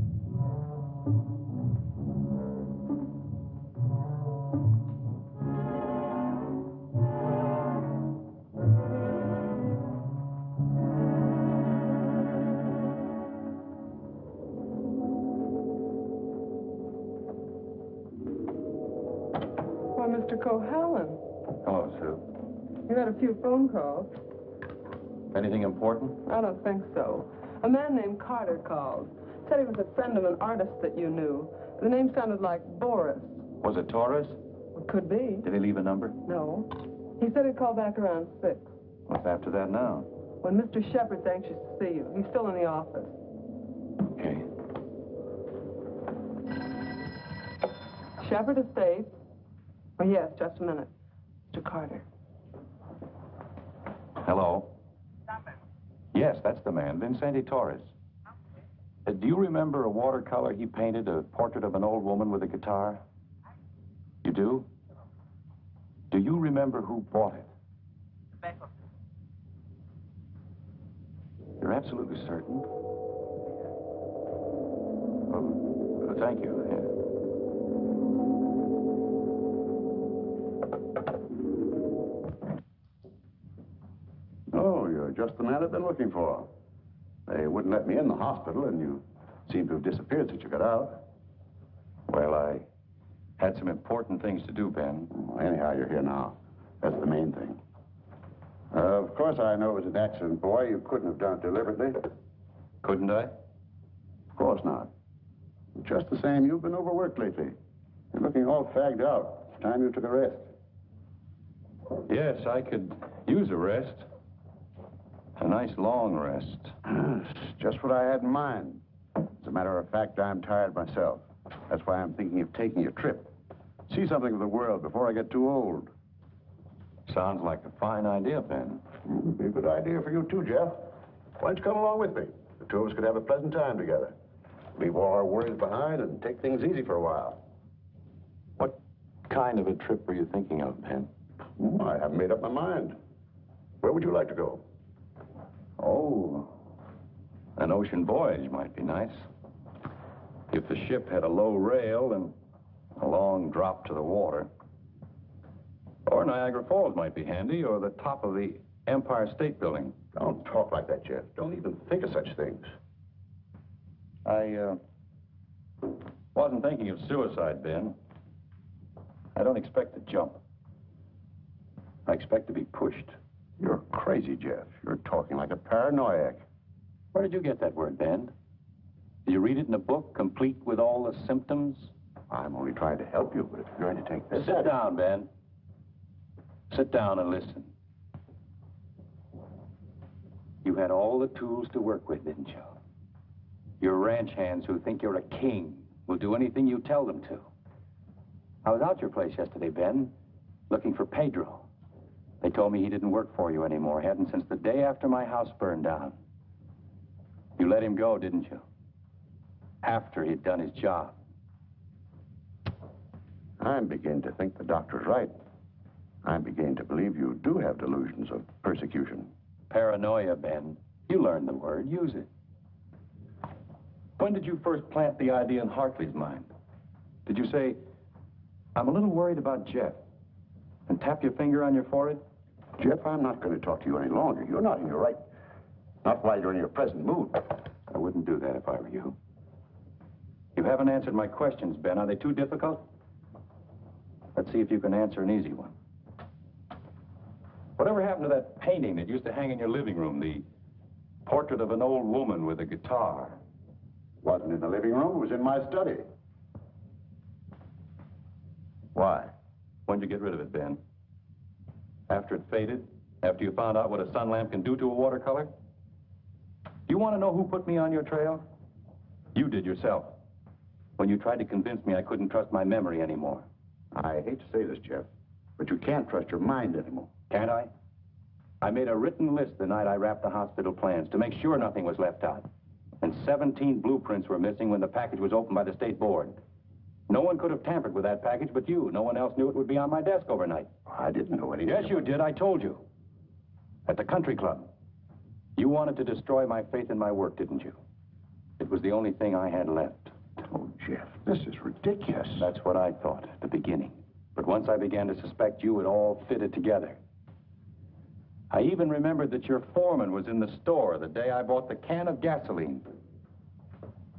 Why, Mr. Cohallen, Hello, Sue. you had a few phone calls. Anything important? I don't think so. A man named Carter called. Said he was a friend of an artist that you knew. The name sounded like Boris. Was it Torres? It could be. Did he leave a number? No. He said he'd call back around 6. What's after that now? When Mr. Shepard's anxious to see you. He's still in the office. Okay. Shepard Estates. Oh, yes, just a minute. Mr. Carter. Hello? Yes, that's the man, Vicente Torres. Do you remember a watercolor he painted, a portrait of an old woman with a guitar? You do? Do you remember who bought it? You're absolutely certain? Oh, thank you. Yeah. Oh, you're just the man I've been looking for. They wouldn't let me in the hospital, and you seem to have disappeared since you got out. Well, I had some important things to do, Ben. Well, anyhow, you're here now. That's the main thing. Of course, I know it was an accident, boy. You couldn't have done it deliberately. Couldn't I? Of course not. Just the same, you've been overworked lately. You're looking all fagged out. It's time you took a rest. Yes, I could use a rest. A nice long rest. It's just what I had in mind. As a matter of fact, I'm tired myself. That's why I'm thinking of taking a trip. See something of the world before I get too old. Sounds like a fine idea, Ben. It'd be a good idea for you too, Jeff. Why don't you come along with me? The two of us could have a pleasant time together. Leave all our worries behind and take things easy for a while. What kind of a trip were you thinking of, Ben? I haven't made up my mind. Where would you like to go? Oh, an ocean voyage might be nice. If the ship had a low rail and a long drop to the water. Or Niagara Falls might be handy, or the top of the Empire State Building. Don't talk like that, Jeff. Don't even think of such things. I wasn't thinking of suicide, Ben. I don't expect to jump. I expect to be pushed. You're crazy, Jeff. You're talking like a paranoiac. Where did you get that word, Ben? Did you read it in a book, complete with all the symptoms? I'm only trying to help you, but if you're going to take this... Sit down, Ben. Sit down and listen. You had all the tools to work with, didn't you? Your ranch hands who think you're a king will do anything you tell them to. I was out your place yesterday, Ben, looking for Pedro. They told me he didn't work for you anymore, hadn't since the day after my house burned down. You let him go, didn't you? After he'd done his job. I'm beginning to think the doctor's right. I'm beginning to believe you do have delusions of persecution. Paranoia, Ben. You learned the word. Use it. When did you first plant the idea in Hartley's mind? Did you say, I'm a little worried about Jeff, and tap your finger on your forehead? Jeff, I'm not going to talk to you any longer. You're not in your right. Not while you're in your present mood. I wouldn't do that if I were you. You haven't answered my questions, Ben. Are they too difficult? Let's see if you can answer an easy one. Whatever happened to that painting that used to hang in your living room, the portrait of an old woman with a guitar? Wasn't in the living room. It was in my study. Why? When'd you get rid of it, Ben? After it faded? After you found out what a sun lamp can do to a watercolor? You want to know who put me on your trail? You did yourself. When you tried to convince me I couldn't trust my memory anymore. I hate to say this, Jeff, but you can't trust your mind anymore. Can't I? I made a written list the night I wrapped the hospital plans to make sure nothing was left out. And 17 blueprints were missing when the package was opened by the state board. No one could have tampered with that package but you. No one else knew it would be on my desk overnight. I didn't know anything. Yes, you did. I told you. At the country club. You wanted to destroy my faith in my work, didn't you? It was the only thing I had left. Oh, Jeff, this is ridiculous. That's what I thought at the beginning. But once I began to suspect you, it all fitted together. I even remembered that your foreman was in the store the day I bought the can of gasoline.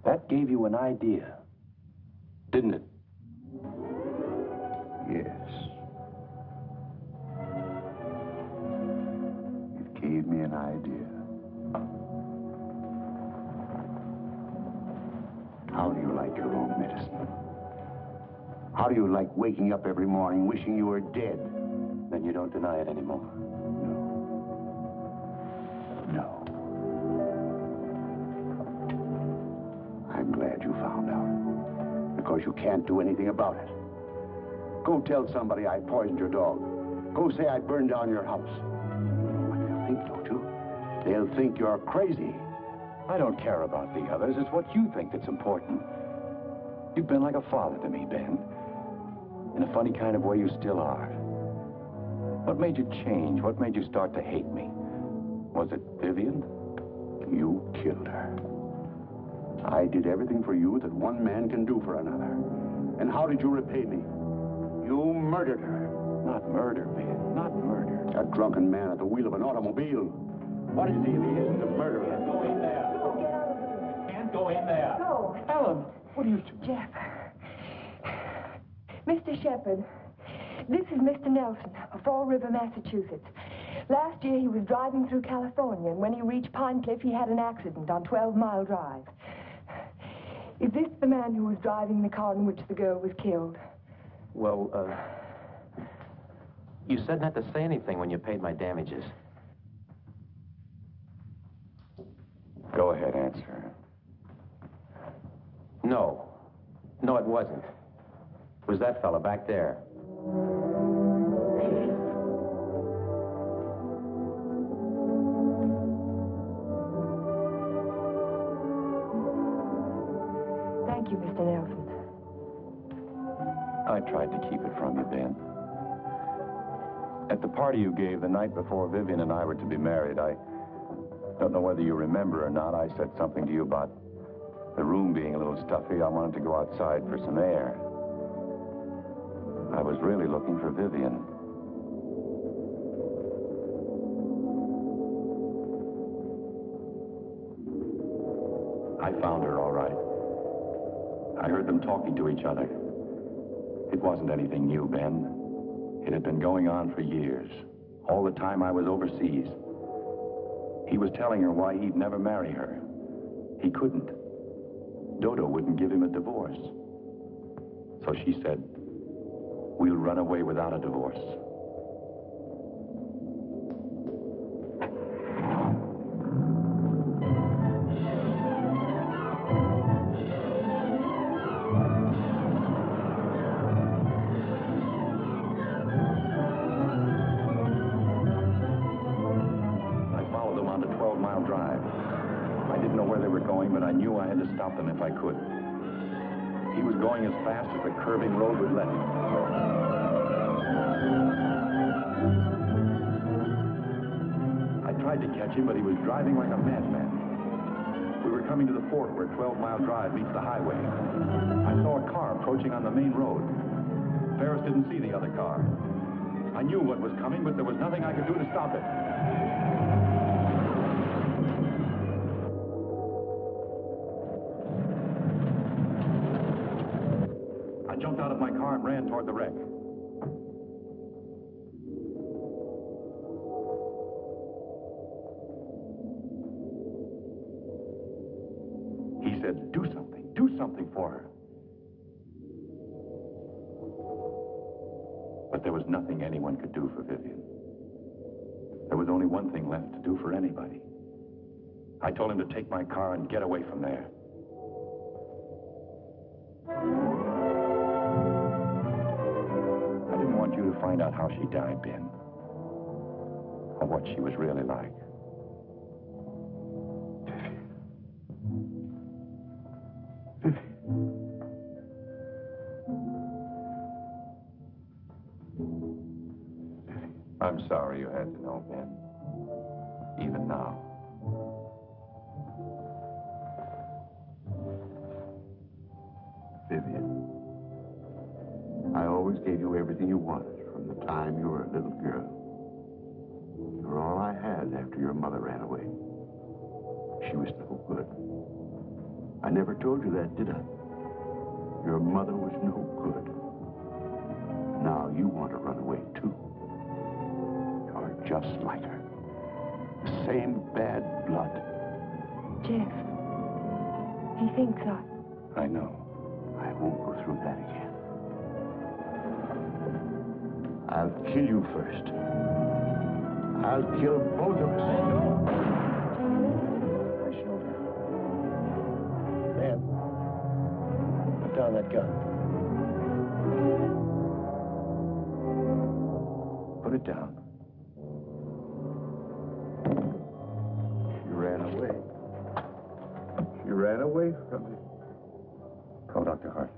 That gave you an idea, didn't it? Yes. It gave me an idea. How do you like your own medicine? How do you like waking up every morning wishing you were dead? Then you don't deny it anymore. No. I'm glad you found out. Because you can't do anything about it. Go tell somebody I poisoned your dog. Go say I burned down your house. But they'll think, don't you? They'll think you're crazy. I don't care about the others. It's what you think that's important. You've been like a father to me, Ben. In a funny kind of way, you still are. What made you change? What made you start to hate me? Was it Vivian? You killed her. I did everything for you that one man can do for another. And how did you repay me? You murdered her. Not murder, Ben. Not murder. A drunken man at the wheel of an automobile. What is he if he isn't a murderer? Can't go in there. Can't go in there. No. Ellen, what are you doing? Jeff. Mr. Shepard, this is Mr. Nelson of Fall River, Massachusetts. Last year he was driving through California, and when he reached Pine Cliff, he had an accident on 12 Mile Drive. Is this the man who was driving the car in which the girl was killed? Well, you said not to say anything when you paid my damages. Go ahead, answer. No. No, it wasn't. It was that fella back there. Thank you, Mr. Nelson. I tried to keep it from you, Ben. At the party you gave the night before Vivian and I were to be married, I don't know whether you remember or not, I said something to you about the room being a little stuffy. I wanted to go outside for some air. I was really looking for Vivian. I found her, all right. I heard them talking to each other. It wasn't anything new, Ben. It had been going on for years, all the time I was overseas. He was telling her why he'd never marry her. He couldn't. Dodo wouldn't give him a divorce. So she said, "We'll run away without a divorce." But I knew I had to stop them if I could. He was going as fast as the curving road would let him. I tried to catch him, but he was driving like a madman. We were coming to the fort where 12 Mile Drive meets the highway. I saw a car approaching on the main road. Ferris didn't see the other car. I knew what was coming, but there was nothing I could do to stop it. I jumped out of my car and ran toward the wreck. He said, do something for her. But there was nothing anyone could do for Vivian. There was only one thing left to do for anybody. I told him to take my car and get away from there. I didn't want you to find out how she died, Ben. Or what she was really like. I'm sorry you had to know, Ben. Even now. Vivian, I always gave you everything you wanted from the time you were a little girl. You were all I had after your mother ran away. She was no good. I never told you that, did I? Your mother was no good. Now you want to run away, too. You're just like her. The same bad blood. Jeff, he thinks I know. I won't go through that again. I'll kill you first. I'll kill both of us. My shoulder. Man, put down that gun. Put it down. She ran away. She ran away from me. Call Dr. Hartley.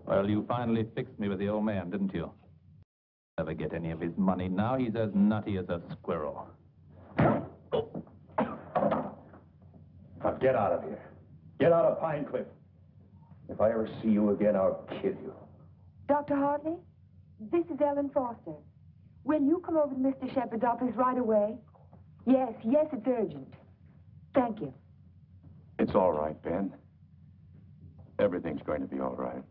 Well, you finally fixed me with the old man, didn't you? Never get any of his money now. He's as nutty as a squirrel. Now get out of here. Get out of Pine Cliff. If I ever see you again, I'll kill you. Dr. Hartley, this is Ellen Foster. Will you come over to Mr. Shepard's office right away? Yes, it's urgent. Thank you. It's all right, Ben. Everything's going to be all right.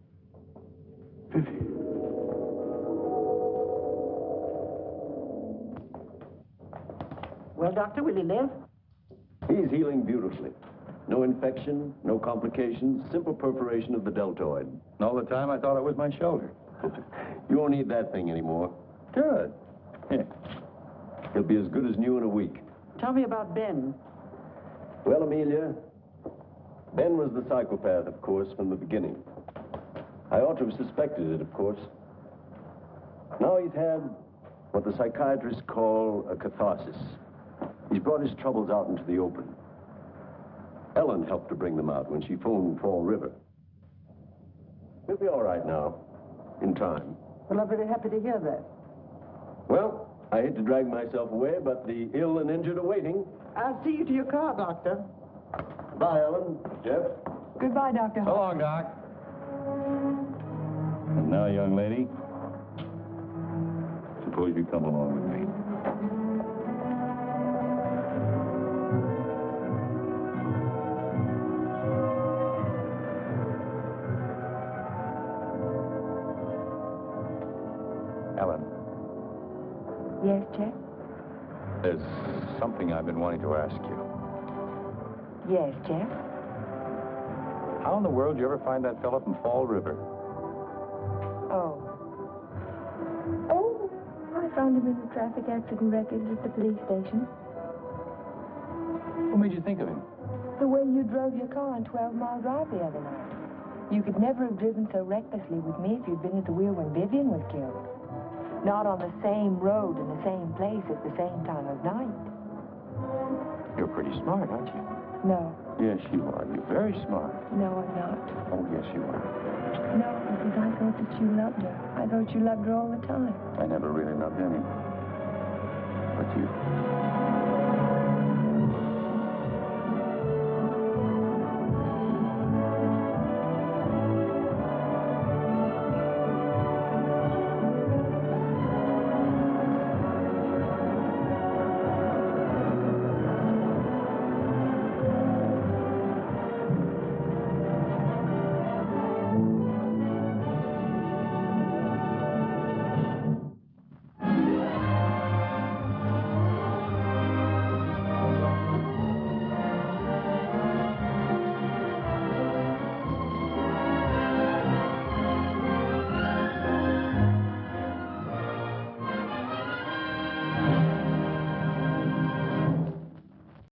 Well, Doctor, will he live? He's healing beautifully. No infection, no complications, simple perforation of the deltoid. And all the time, I thought it was my shoulder. You won't need that thing anymore. Good. He'll be as good as new in a week. Tell me about Ben. Well, Amelia, Ben was the psychopath, of course, from the beginning. I ought to have suspected it, of course. Now he's had what the psychiatrists call a catharsis. He's brought his troubles out into the open. Ellen helped to bring them out when she phoned Fall River. He'll be all right now, in time. Well, I'm very happy to hear that. Well, I hate to drag myself away, but the ill and injured are waiting. I'll see you to your car, Doctor. Bye, Ellen. Jeff? Goodbye, Dr. So long, Doc. And now, young lady, suppose you come along with me. Ellen. Yes, Jeff? There's something I've been wanting to ask you. Yes, Jeff? How in the world did you ever find that fellow from Fall River? Oh, I found him in the traffic accident records at the police station. What made you think of him? The way you drove your car on 12 Mile Drive the other night. You could never have driven so recklessly with me if you'd been at the wheel when Vivian was killed. Not on the same road in the same place at the same time of night. You're pretty smart, aren't you? No. Yes, you are. You're very smart. No, I'm not. Oh, yes, you are. No, because I thought that you loved her. I thought you loved her all the time. I never really loved anyone.